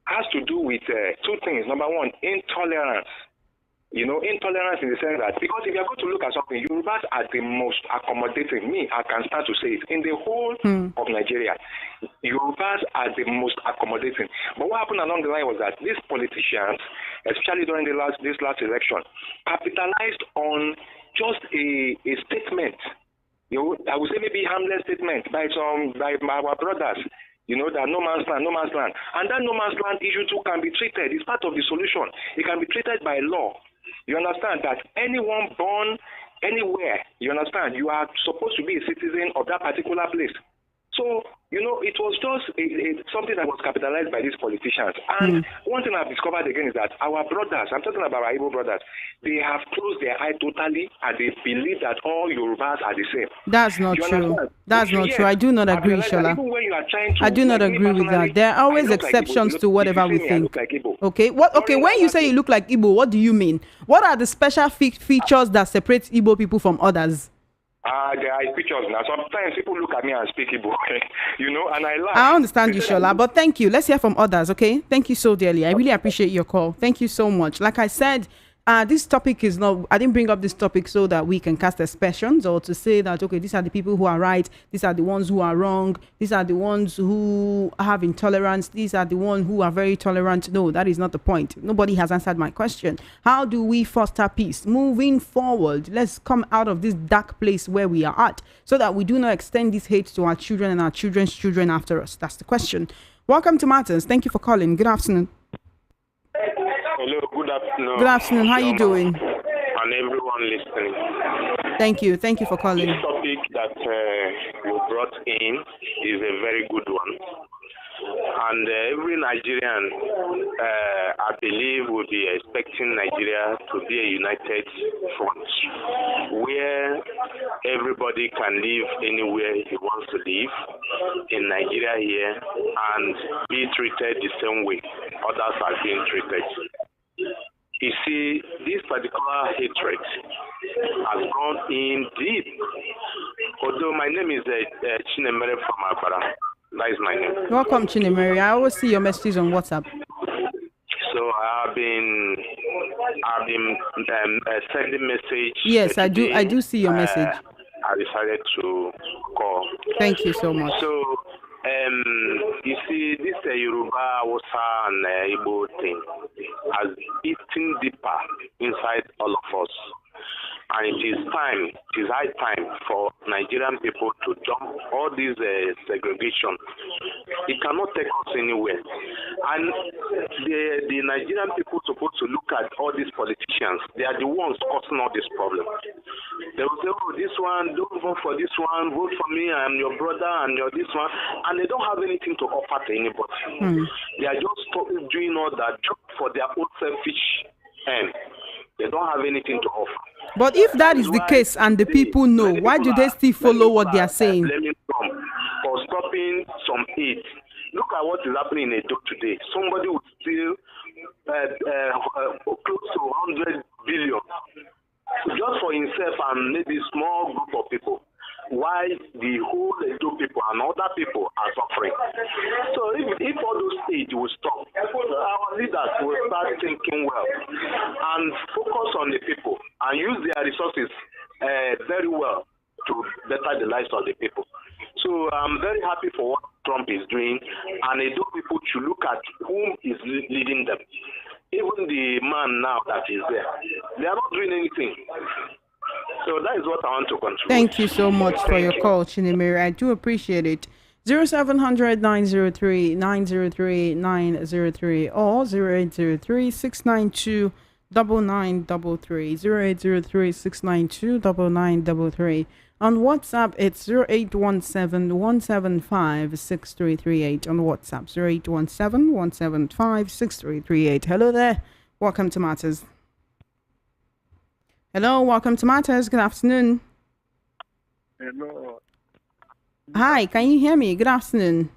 has to do with 2 things. Number one, intolerance. Intolerance in the sense that, because if you're going to look at something, Yorubas are the most accommodating. I can start to say it. In the whole of Nigeria, Yorubas are the most accommodating. But what happened along the line was that these politicians, especially during this last election, capitalized on just a statement. I would say maybe harmless statement by our brothers. That no man's land. And that no man's land issue too can be treated. It's part of the solution. It can be treated by law. You understand that anyone born anywhere, you understand, you are supposed to be a citizen of that particular place. So, it was just something that was capitalized by these politicians. And one thing I've discovered again is that our brothers, I'm talking about our Igbo brothers, they have closed their eye totally and they believe that all Yorubas are the same. That's not true. That's not true. I do not agree, Shola. I do not agree with that. There are always exceptions to whatever we think. Okay. When you say you look like Igbo, what do you mean? What are the special features that separate Igbo people from others? There are pictures now. Sometimes people look at me and speak Igbo, and I laugh. I understand you, Shola, but thank you. Let's hear from others, okay? Thank you so dearly. I really appreciate your call. Thank you so much. Like I said, this topic is not, I didn't bring up this topic so that we can cast aspersions or to say that, okay, these are the people who are right, these are the ones who are wrong, these are the ones who have intolerance, these are the ones who are very tolerant. No, that is not the point. Nobody has answered my question. How do we foster peace? Moving forward, let's come out of this dark place where we are at so that we do not extend this hate to our children and our children's children after us. That's the question. Welcome to Matters. Thank you for calling. Good afternoon. Hello, good afternoon. Good afternoon. How are you doing? And everyone listening. Thank you. Thank you for calling. This topic that you brought in is a very good one. And every Nigerian, I believe, will be expecting Nigeria to be a united front where everybody can live anywhere he wants to live in Nigeria here and be treated the same way others are being treated. You see, this particular hatred has gone in deep. Although my name is Chinemere from Abara. That is my name. Welcome, Chinemere. I always see your messages on WhatsApp. So I've been sending message. Yes, I do. I do see your message. I decided to call. Thank you so much. So you see, this Yoruba, Hausa, and Igbo thing has eaten deeper inside all of us. And it is high time for Nigerian people to jump all these segregation. It cannot take us anywhere. And the Nigerian people supposed to look at all these politicians. They are the ones causing all this problem. They will say, oh, this one, don't vote for this one, vote for me, I'm your brother, and you're this one. And they don't have anything to offer to anybody. They are just doing all that just for their own selfish end. They don't have anything to offer. But if that is the case and the people know, why do they still follow what they are saying? Blaming them for stopping some aid. Look at what is happening in Edo today. Somebody would steal close to 100 billion just for himself and maybe a small group of people. why the whole Edo people and other people are suffering. So if all those states will stop, our leaders will start thinking well and focus on the people and use their resources very well to better the lives of the people. So I'm very happy for what Trump is doing, and Edo people should look at whom is leading them. Even the man now that is there, they are not doing anything. So that is what I want to contribute. Thank you so much for your call, Chinemere. I do appreciate it. 0700 903 903 903 or 0803 692 9933 0803 692 9933. On WhatsApp, it's 0817 175 6338. On WhatsApp, 0817 175 6338. Hello there. Welcome to Matters. Hello, welcome to Matters. Good afternoon. Hello. Hi, can you hear me? Good afternoon.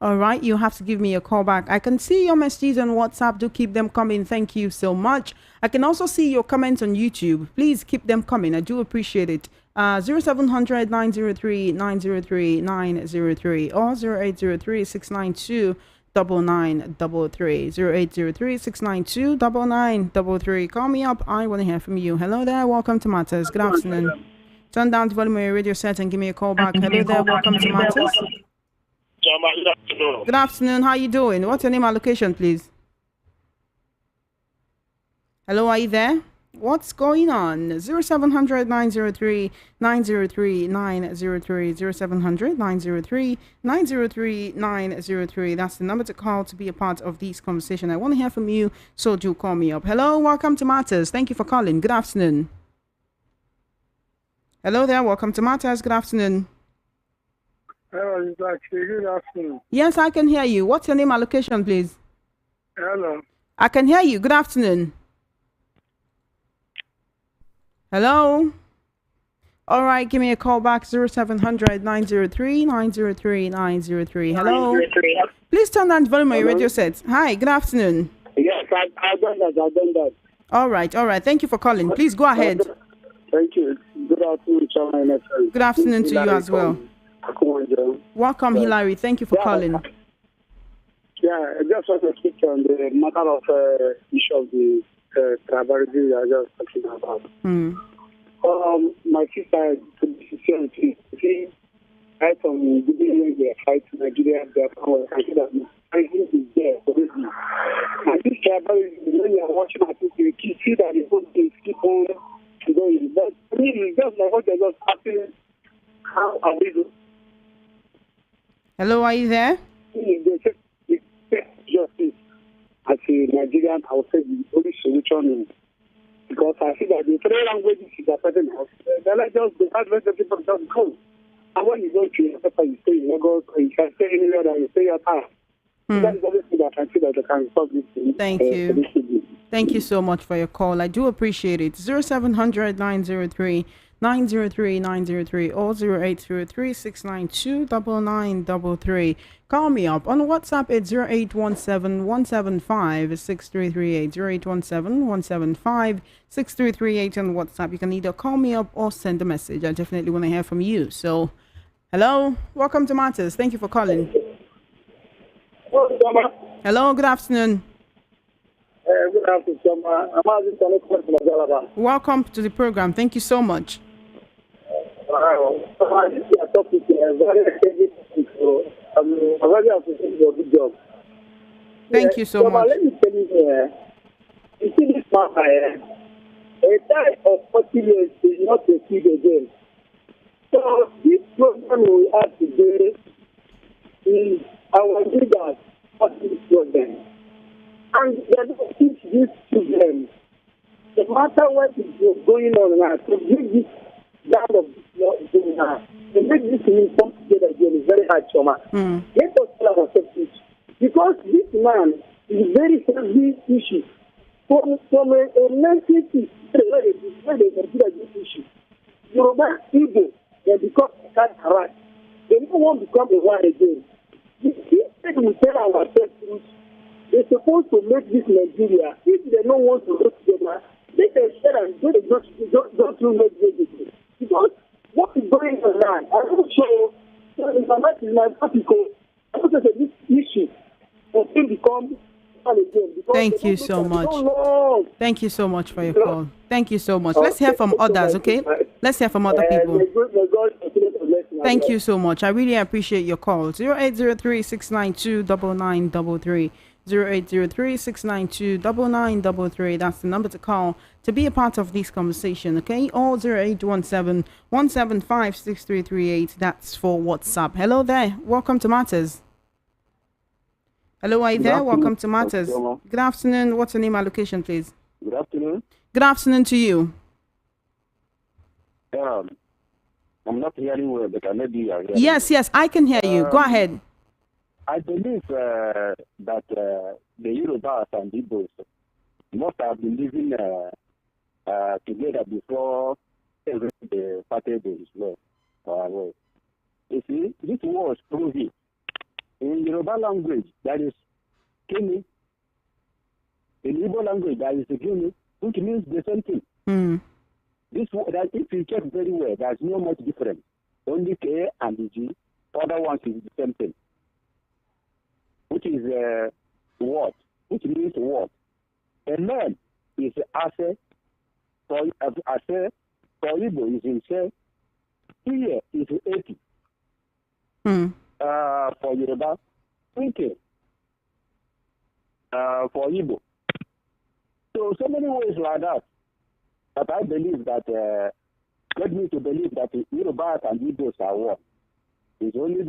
All right, you have to give me a call back. I can see your messages on WhatsApp. Do keep them coming. Thank you so much. I can also see your comments on YouTube. Please keep them coming. I do appreciate it. 0700 903 903 903 or 0803 692 9933 0803 692 9933. Call me up. I want to hear from you. Hello there. Welcome to Matters. Good afternoon. Turn down the volume of your radio set and give me a call back. Hello there. Welcome to Matters. Good afternoon. How you doing? What's your name and location, please? Hello, are you there? What's going on? 0700 903 903 903 0700 903 903 903. That's the number to call to be a part of this conversation. I want to hear from you, so do call me up. Hello, welcome to Matters. Thank you for calling. Good afternoon. Hello there, welcome to Matters. Good afternoon. Hello, it's actually good afternoon. Yes, I can hear you. What's your name and location, please? Hello. I can hear you. Good afternoon. Hello? All right, give me a call back, 0700 903 903 903. Hello? Please turn down the volume of your radio set. Hi, good afternoon. Yes, I've done that. All right. Thank you for calling. Please go ahead. Thank you. Good afternoon, Chairman. Good afternoon to you as well. Welcome, Hilary. Thank you for calling. Yeah, I just want to speak on the matter of issue of the tribalism I just talking about. My sister, to be sincere, she had some good they fight Nigeria. I see that tribalism is there for this. And this tribalism, when you are watching it, you can see that the whole thing keep on going. But I mean, it's just like what they're just asking, how are we doing? Hello, are you there? They say justice as a Nigerian, I would say the only solution is because I see that the three languages is affecting us. They're like just the adverse people just go. And when you go to your paper, you stay in Lagos, or you can stay anywhere that you stay your time. That is the only thing that I see that they can solve this thing. Thank you. Thank you so much for your call. I do appreciate it. 0700 903 903 903 or 0803 692 9933. Call me up. On WhatsApp, it's 0817 175 6338. 0817 175 6338 on WhatsApp. You can either call me up or send a message. I definitely want to hear from you. So, hello. Welcome to Matters. Thank you for calling. Hello. Good afternoon. Good afternoon. Welcome to the program. Thank you so much. Thank you so much. Let me tell you, you see this matter, a time of 40 years is not a kid again. So this program we have today is our leaders for this program. And they don't teach these children. No matter what is going on now, to bring this down of this now, to make this thing come together again is very hard, Choma. Let us tell ourselves this. Because this man is very sensitive issue. From a message where they consider this issue. Yoruba people, they become a right. They don't want to become a one again. Instead we tell ourselves this. They're supposed to make this Nigeria. If they don't want to go together, they can share and don't make this. Because what is going my article. I don't say this issue will still become again. Thank you so much. Thank you so much for your call. Thank you so much. Let's hear from others, okay? Let's hear from other people. Thank you so much. I really appreciate your call. 0803-692-9933. 0803-692-9933. That's the number to call to be a part of this conversation, okay? Or 0817-175-6338. That's for WhatsApp. Hello there. Welcome to Matters. Hello, are you there? Welcome to Matters. Good afternoon. What's your name and location, please? Good afternoon. Good afternoon to you. I'm not hearing well, but maybe you are hearing. Yes, I can hear you. Go ahead. I believe that the Yorubas and Igbos must have been living together before the party is law. You see, this was proven. In Yoruba language, that is Kini. In Igbo language, that is Kini, which means the same thing. This that if you check very well, there's no much difference. Only K and G. Other ones is the same thing. Which is what? Which means what? A man is Ase. For Ase, for Igbo is Ise. Here is 80. For Yoruba, thinking for Igbo. So many ways like that. But I believe that, led me to believe that Yoruba and Igbos are one.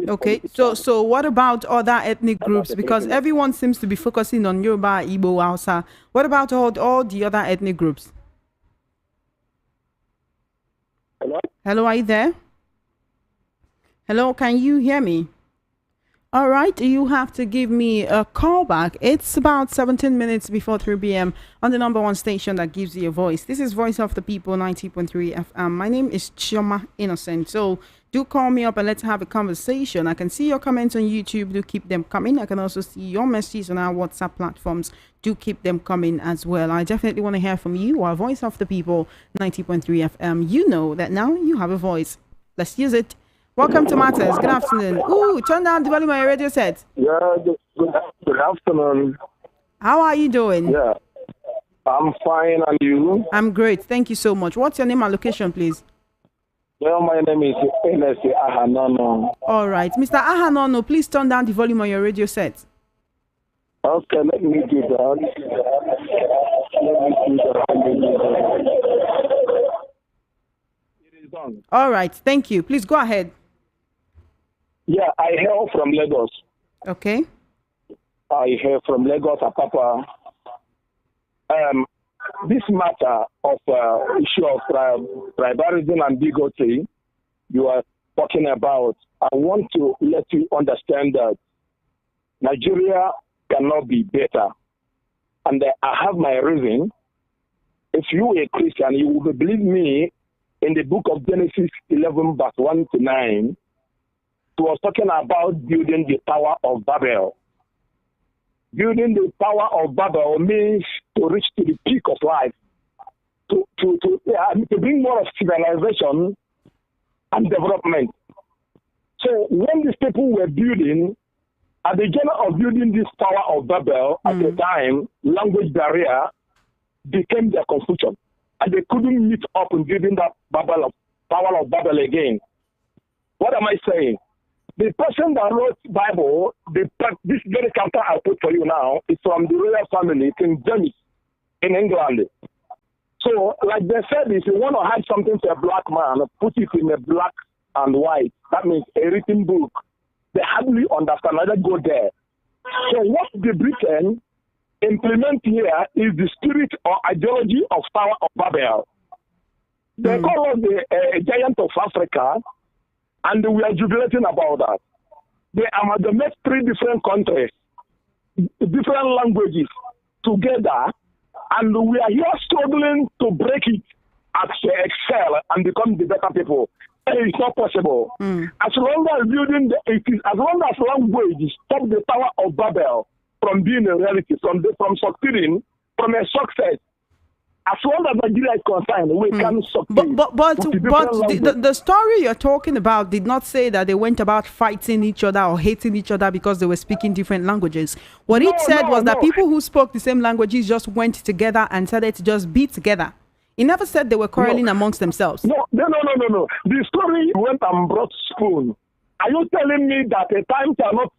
Okay, so what about other ethnic groups? Because everyone seems to be focusing on Yoruba, Igbo, Hausa. What about all the other ethnic groups? Hello? Hello, are you there? Hello, can you hear me? All right, you have to give me a call back. It's about 17 minutes before 3 p.m. on the number one station that gives you a voice. This is Voice of the People, 90.3 FM. My name is Chioma Innocent. So do call me up and let's have a conversation. I can see your comments on YouTube. Do keep them coming. I can also see your messages on our WhatsApp platforms. Do keep them coming as well. I definitely want to hear from you. Our Voice of the People, 90.3 FM. You know that now you have a voice. Let's use it. Welcome to Matters. Good afternoon. Ooh, turn down the volume on your radio set. Yeah, good afternoon. How are you doing? Yeah, I'm fine, and you? I'm great. Thank you so much. What's your name and location, please? Well, my name is Nnamdi Ahanono. All right. Mr. Ahanono, please turn down the volume on your radio set. Okay, let me do that. It is done. All right. Thank you. Please go ahead. Yeah, I hail from Lagos. Okay. I hail from Lagos, Apapa. This matter of issue of tribalism and bigotry you are talking about, I want to let you understand that Nigeria cannot be better. And I have my reason. If you are a Christian, you will believe me, in the book of Genesis 11, verse 1 to 9, it was talking about building the Tower of Babel. Building the Tower of Babel means to reach to the peak of life, to bring more of civilization and development. So when these people were building, at the beginning of building this Tower of Babel, at the time, language barrier became their confusion. And they couldn't meet up in building that Tower of Babel again. What am I saying? The person that wrote Bible, this very chapter I put for you now, is from the royal family, King James, in England. So, like they said, if you want to hide something to a black man, put it in a black and white. That means a written book. They hardly understand. I don't go there. So what the Britain implement here is the spirit or ideology of Tower of Babel. They call us the giant of Africa, and we are jubilating about that. They amalgamate 3 different countries, different languages together, and we are here struggling to break it and to excel and become the better people. And it's not possible. As long as as long as language stop the Tower of Babel from being a reality, from succeeding, from a success, As long as Nigeria is concerned, we can succeed. But the story you're talking about did not say that they went about fighting each other or hating each other because they were speaking different languages. What it said was that people who spoke the same languages just went together and started to just be together. It never said they were quarreling amongst themselves. No. The story went and brought spoon. Are you telling me that a time cannot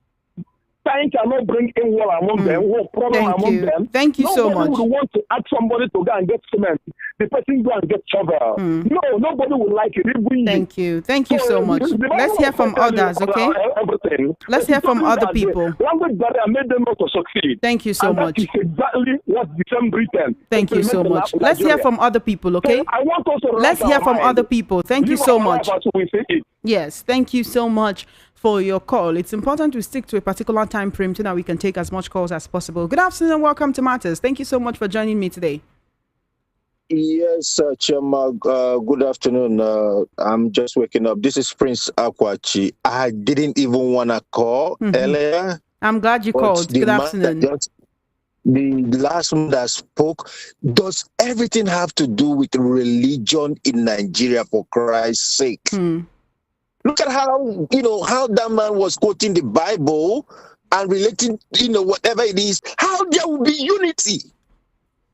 bring in war among them, war problem among them? Thank you so much. Nobody would want to ask somebody to go and get cement. The person go and get shovel. No, nobody would like it. Thank you so much. Let's hear from others, okay? Let's hear from other people. Language barrier made them not to succeed. Thank you so much. That is exactly what the same Britain. Thank you so much. Let's hear from other people, okay? I want us to Let's hear from other people. Thank you so much. Yes, thank you so much for your call. It's important to stick to a particular time frame so that we can take as much calls as possible. Good afternoon and welcome to Matters. Thank you so much for joining me today. Yes, Chema, good afternoon. I'm just waking up. This is Prince Akwachi. I didn't even want to call earlier. I'm glad you called. Good afternoon. The last one that spoke, does everything have to do with religion in Nigeria, for Christ's sake? Look at how that man was quoting the Bible and relating, whatever it is, how there will be unity.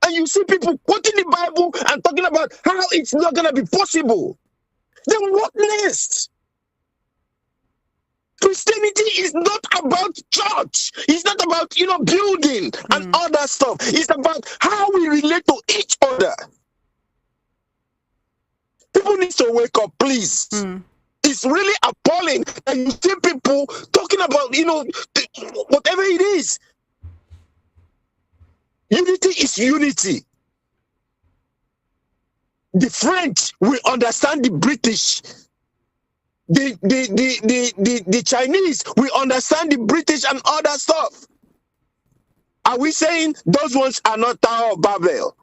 And you see people quoting the Bible and talking about how it's not going to be possible. Then what next? Christianity is not about church. It's not about, building and all that stuff. It's about how we relate to each other. People need to wake up, please. It's really appalling that you see people talking about, whatever it is. Unity is unity. The French will understand the British. The Chinese will understand the British and all that stuff. Are we saying those ones are not Tower of Babel?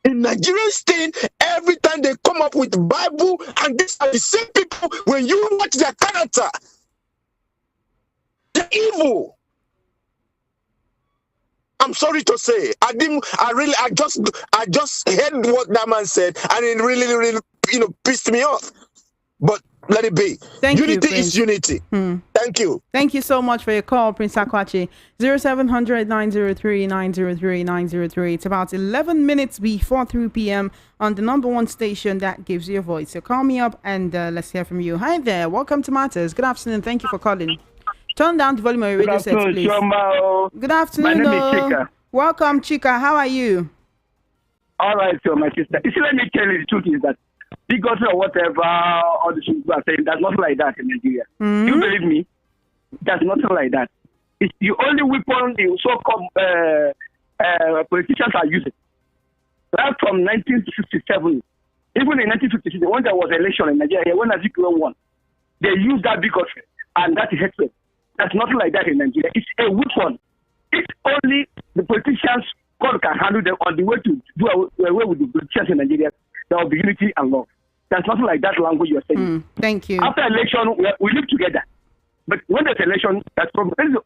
In Nigerian state, every time they come up with the Bible, and these are the same people, when you watch their character, they're evil. I'm sorry to say, I just heard what that man said, and it really, pissed me off. But let it be. Unity is unity. Thank you. Thank you so much for your call, Prince Akwachi. 0700-903-903-903. It's about 11 minutes before 3 p.m. on the number one station that gives you a voice. So call me up and let's hear from you. Hi there. Welcome to Matters. Good afternoon. Thank you for calling. Turn down the volume of your radio set, please. Good afternoon. My name is Chika. Welcome, Chika. How are you? All right, so my sister. You see, let me tell you the truth is that bigotry or whatever, all the people are saying, there's nothing like that in Nigeria. You believe me? There's nothing like that. It's the only weapon the so-called politicians are using. Right from 1957, even in 1956, when there was an election in Nigeria, when Azikiwe won, they used that bigotry and that hatred. There's nothing like that in Nigeria. It's a weapon. It's only the politicians God can handle them on the way to do away with the politicians in Nigeria. There will be unity and love. There's nothing like that language you're saying. Thank you. After election, we live together. But when there's election, that's problem. That is the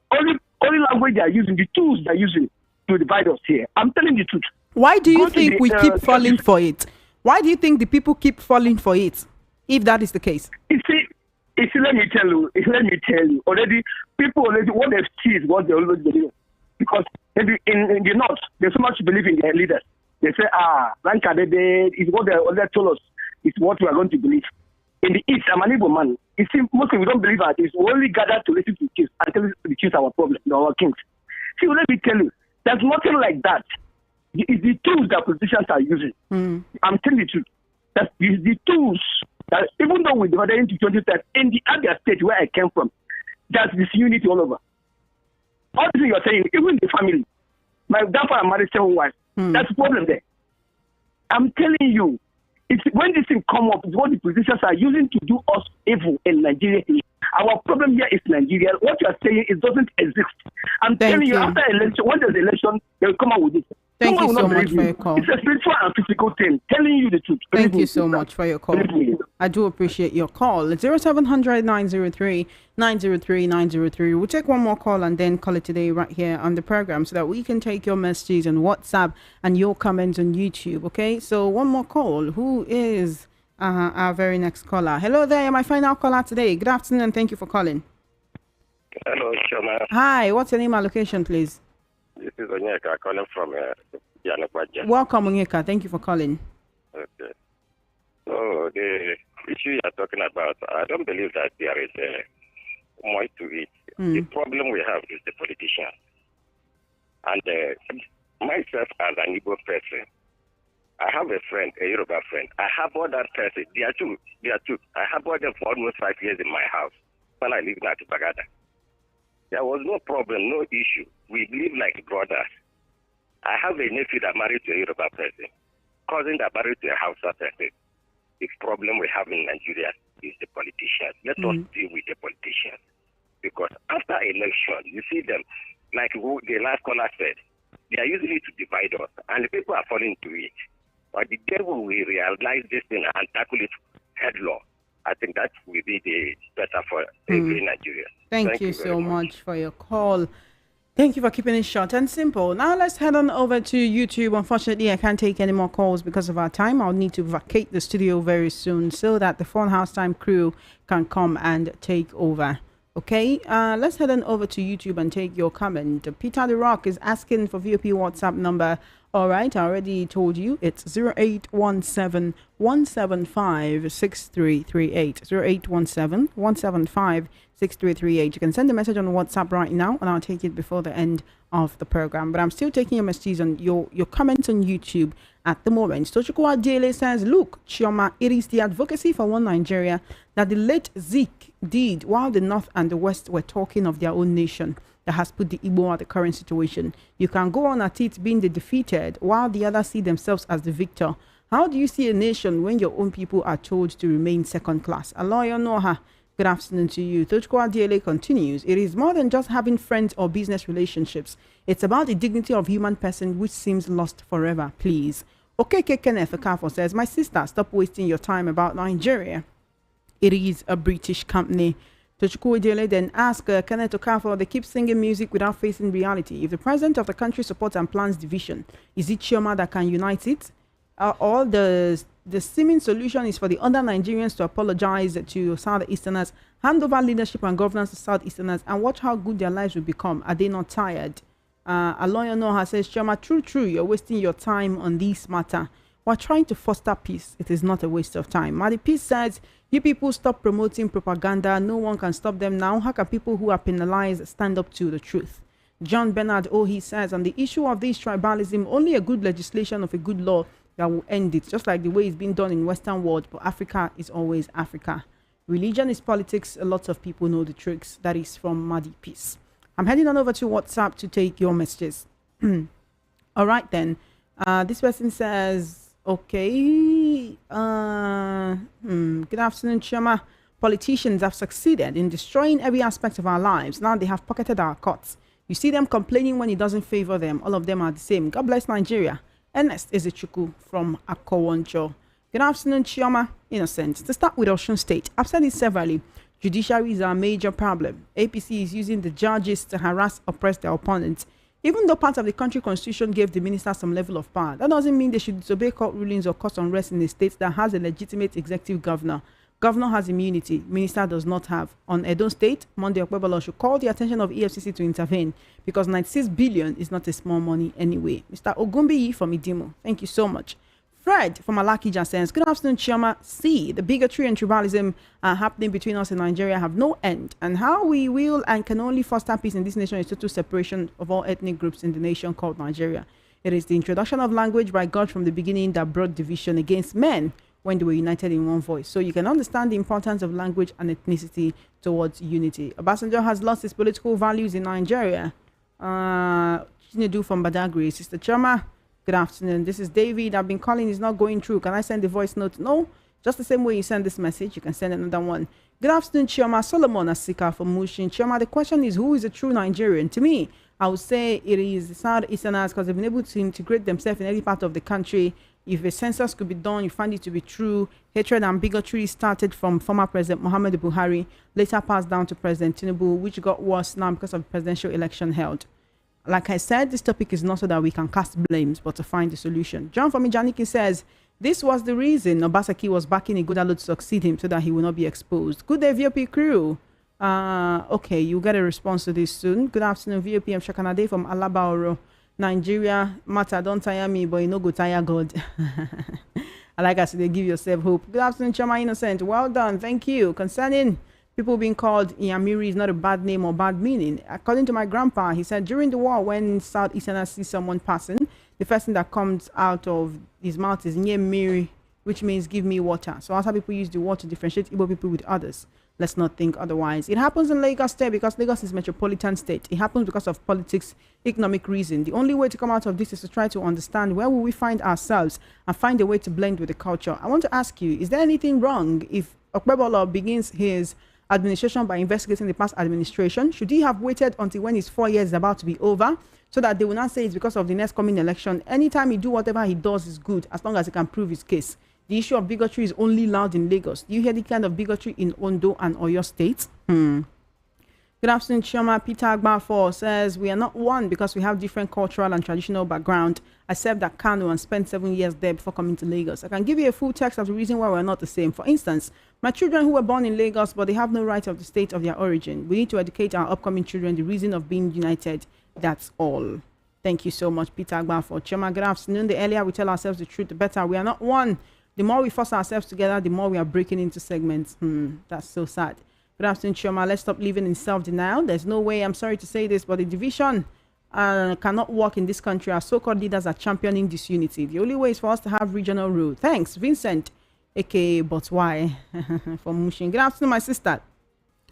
only language they are using, the tools they are using to divide us here. I'm telling you the truth. Why do you think we keep falling for it? Why do you think the people keep falling for it, if that is the case? You see, let me tell you. Already, people what they see is what they always believe. Because in the North, they so much believe in their leaders. They say, Rankadede is what they told us, is what we are going to believe. In the East, I'm an Igbo man. You see, mostly we don't believe that. We only gather to listen to chiefs and tell the chiefs our problem, our kings. See, let me tell you, there's nothing like that. It's the tools that politicians are using. I'm telling you the truth. That is the tools that, even though we divided into 20 states, in the other state where I came from, there's disunity all over. All the things you're saying, even the family. My grandfather married 7 wives. That's the problem there. I'm telling you, it's when this thing come up, it's what the politicians are using to do us evil in Nigeria. Our problem here is Nigeria. What you are saying, it doesn't exist. I'm telling you, after election, when there's election, they'll come out with it. Thank you so much for your call. It's a spiritual and physical thing. Telling you the truth. Thank you so much for your call. I do appreciate your call. It's 0700 903 903 903. We'll take one more call and then call it today right here on the program so that we can take your messages on WhatsApp and your comments on YouTube. Okay, so one more call. Who is our very next caller? Hello there, my final caller today. Good afternoon and thank you for calling. Hello, Shoma. Hi, what's your name and location, please? This is Onyeka calling from Yanakwaja. Welcome, Onyeka. Thank you for calling. Okay. So the issue you're talking about, I don't believe that there is more to it. The problem we have is the politicians. And myself as an Igbo person, I have a friend, a Yoruba friend. I have all that person. They are two. I have all them for almost 5 years in my house when I lived at Bagada. There was no problem, no issue. We live like brothers. I have a nephew that married to a Yoruba person, cousin that married to a Hausa person. The problem we have in Nigeria is the politicians. Let us deal with the politicians. Because after election, you see them, like who the last caller said, they are using it to divide us, and the people are falling to it. But the devil will realize this thing and tackle it headlong. I think that will be the better for every Nigerian. Thank you so much for your call. Thank you for keeping it short and simple. Now let's head on over to YouTube. Unfortunately, I can't take any more calls because of our time. I'll need to vacate the studio very soon so that the Phone House Time crew can come and take over. Okay, let's head on over to YouTube and take your comment. Peter the Rock is asking for VOP WhatsApp number. All right, I already told you it's 0817 175 6338. 0817 175 6338. You can send a message on WhatsApp right now and I'll take it before the end of the program. But I'm still taking your messages on your comments on YouTube at the moment. Tochukwa Dele says, look, Chioma, it is the advocacy for one Nigeria that the late Zeke did while the North and the West were talking of their own nation that has put the Igbo at the current situation. You can go on at it being the defeated while the others see themselves as the victor. How do you see a nation when your own people are told to remain second class? Aloyo Noha, good afternoon to you. Tochukwa DLA continues. It is more than just having friends or business relationships. It's about the dignity of human person which seems lost forever, please. Okeke Kenneth Okafo says, my sister, stop wasting your time about Nigeria. It is a British company. Tochukwu Dele then asked Kenneth Okafor, they keep singing music without facing reality. If the president of the country supports and plans division, is it Chioma that can unite it? Or the seeming solution is for the other Nigerians to apologize to Southeasterners, hand over leadership and governance to Southeasterners, and watch how good their lives will become. Are they not tired? Aloya Noha says, Chioma, true, you're wasting your time on this matter. We're trying to foster peace. It is not a waste of time. Madi Peace says, you people stop promoting propaganda. No one can stop them now. How can people who are penalized stand up to the truth? John Bernard he says, on the issue of this tribalism, only a good legislation of a good law that will end it, just like the way it's been done in Western world, but Africa is always Africa. Religion is politics. A lot of people know the tricks. That is from Madi Peace. I'm heading on over to WhatsApp to take your messages. All right, then. This person says, okay. Good afternoon, Chioma. Politicians have succeeded in destroying every aspect of our lives. Now they have pocketed our courts. You see them complaining when it doesn't favor them. All of them are the same. God bless Nigeria. Ernest Ezechuku from Akowoncho. Good afternoon, Chioma. Innocent. To start with Osun State, I've said it severally. Judiciary is our major problem. APC is using the judges to harass, oppress their opponents. Even though part of the country constitution gave the minister some level of power, that doesn't mean they should disobey court rulings or cause unrest in a state that has a legitimate executive governor. Governor has immunity, minister does not have. On Edo State, Monday Okpebolo should call the attention of EFCC to intervene because 96 billion is not a small money anyway. Mr. Ogumbi from Idimo, thank you so much. Fred from Alakija says, good afternoon, Chioma. See, the bigotry and tribalism happening between us and Nigeria have no end. And how we will and can only foster peace in this nation is total separation of all ethnic groups in the nation called Nigeria. It is the introduction of language by God from the beginning that brought division against men when they were united in one voice. So you can understand the importance of language and ethnicity towards unity. Obasanjo has lost his political values in Nigeria. Chinedu from Badagry. Sister Chioma, good afternoon. This is David. I've been calling. It's not going through. Can I send the voice note? No. Just the same way you send this message, you can send another one. Good afternoon, Chioma. Solomon Asika from Mushin. Chioma, the question is, who is a true Nigerian? To me, I would say it is the Southeasterners because they've been able to integrate themselves in any part of the country. If a census could be done, you find it to be true. Hatred and bigotry started from former President Muhammadu Buhari, later passed down to President Tinubu, which got worse now because of the presidential election held. Like I said, this topic is not so that we can cast blames, but to find the solution. John Famijaniki says, this was the reason Obaseki was backing Ighodalo to succeed him so that he will not be exposed. Good day, VOP crew. Okay, you'll get a response to this soon. Good afternoon, VOP. I'm Shakanade from Alabaoro, Nigeria. Matter, don't tire me, but you know go tire God. I like us to give yourself hope. Good afternoon, Chama Innocent. Well done. Thank you. Concerning people being called Inyamiri is not a bad name or bad meaning. According to my grandpa, he said during the war, when Southeasterners see someone passing, the first thing that comes out of his mouth is Nyemiri, which means give me water. So that's how people use the word to differentiate Igbo people with others. Let's not think otherwise. It happens in Lagos State because Lagos is a metropolitan state. It happens because of politics, economic reason. The only way to come out of this is to try to understand where will we find ourselves and find a way to blend with the culture. I want to ask you, is there anything wrong if Okpebolo begins his administration by investigating the past administration? Should he have waited until when his 4 years is about to be over so that they will not say it's because of the next coming election? Anytime he do whatever he does is good as long as he can prove his case. The issue of bigotry is only loud in Lagos. Do you hear the kind of bigotry in Ondo and Oyo states? Good afternoon, Chioma. Peter Agbafor says, we are not one because we have different cultural and traditional background. I served at Kanu and spent 7 years there before coming to Lagos. I can give you a full text of the reason why we're not the same. For instance, my children who were born in Lagos, but they have no right of the state of their origin. We need to educate our upcoming children the reason of being united. That's all. Thank you so much, Peter Agbafor. Chioma, good afternoon. The earlier we tell ourselves the truth, the better. We are not one. The more we force ourselves together, the more we are breaking into segments. That's so sad. Good afternoon, Chioma. Let's stop living in self-denial. There's no way, I'm sorry to say this, but the division cannot work in this country. Our so-called leaders are championing disunity. The only way is for us to have regional rule. Thanks, Vincent, aka But Why, from Mushin. Good afternoon, my sister.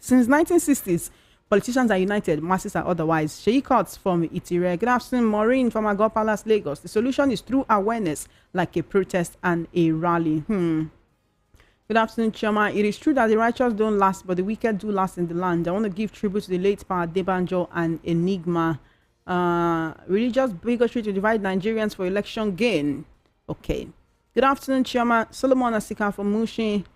Since 1960s, politicians are united, masses are otherwise. Sheyi Cots from Itire. Good afternoon, Maureen from Agor Palace, Lagos. The solution is through awareness, like a protest and a rally. Good afternoon, Chioma. It is true that the righteous don't last, but the wicked do last in the land. I want to give tribute to the late Pa Debanjo and Enigma. Religious bigotry to divide Nigerians for election gain. Okay. Good afternoon, Chioma. Solomon Asika from Mushin.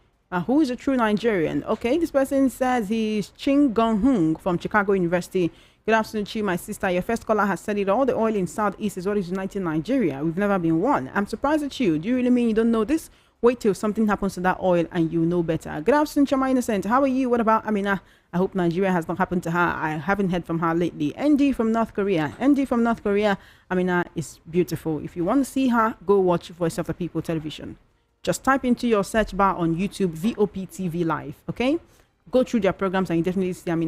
Who is a true Nigerian? Okay, this person says he's Ching Gong Hung from Chicago University. Good afternoon, Chi, my sister. Your first caller has said it all. The oil in Southeast is what is uniting Nigeria. We've never been one. I'm surprised at you. Do you really mean you don't know this? Wait till something happens to that oil and you know better. Good afternoon, Chama Innocent. How are you? What about Amina? I hope Nigeria has not happened to her. I haven't heard from her lately. ND from North Korea. ND from North Korea. Amina is beautiful. If you want to see her, go watch Voice of the People television. Just type into your search bar on YouTube, VOP TV Live, okay? Go through their programs and you definitely see Amina.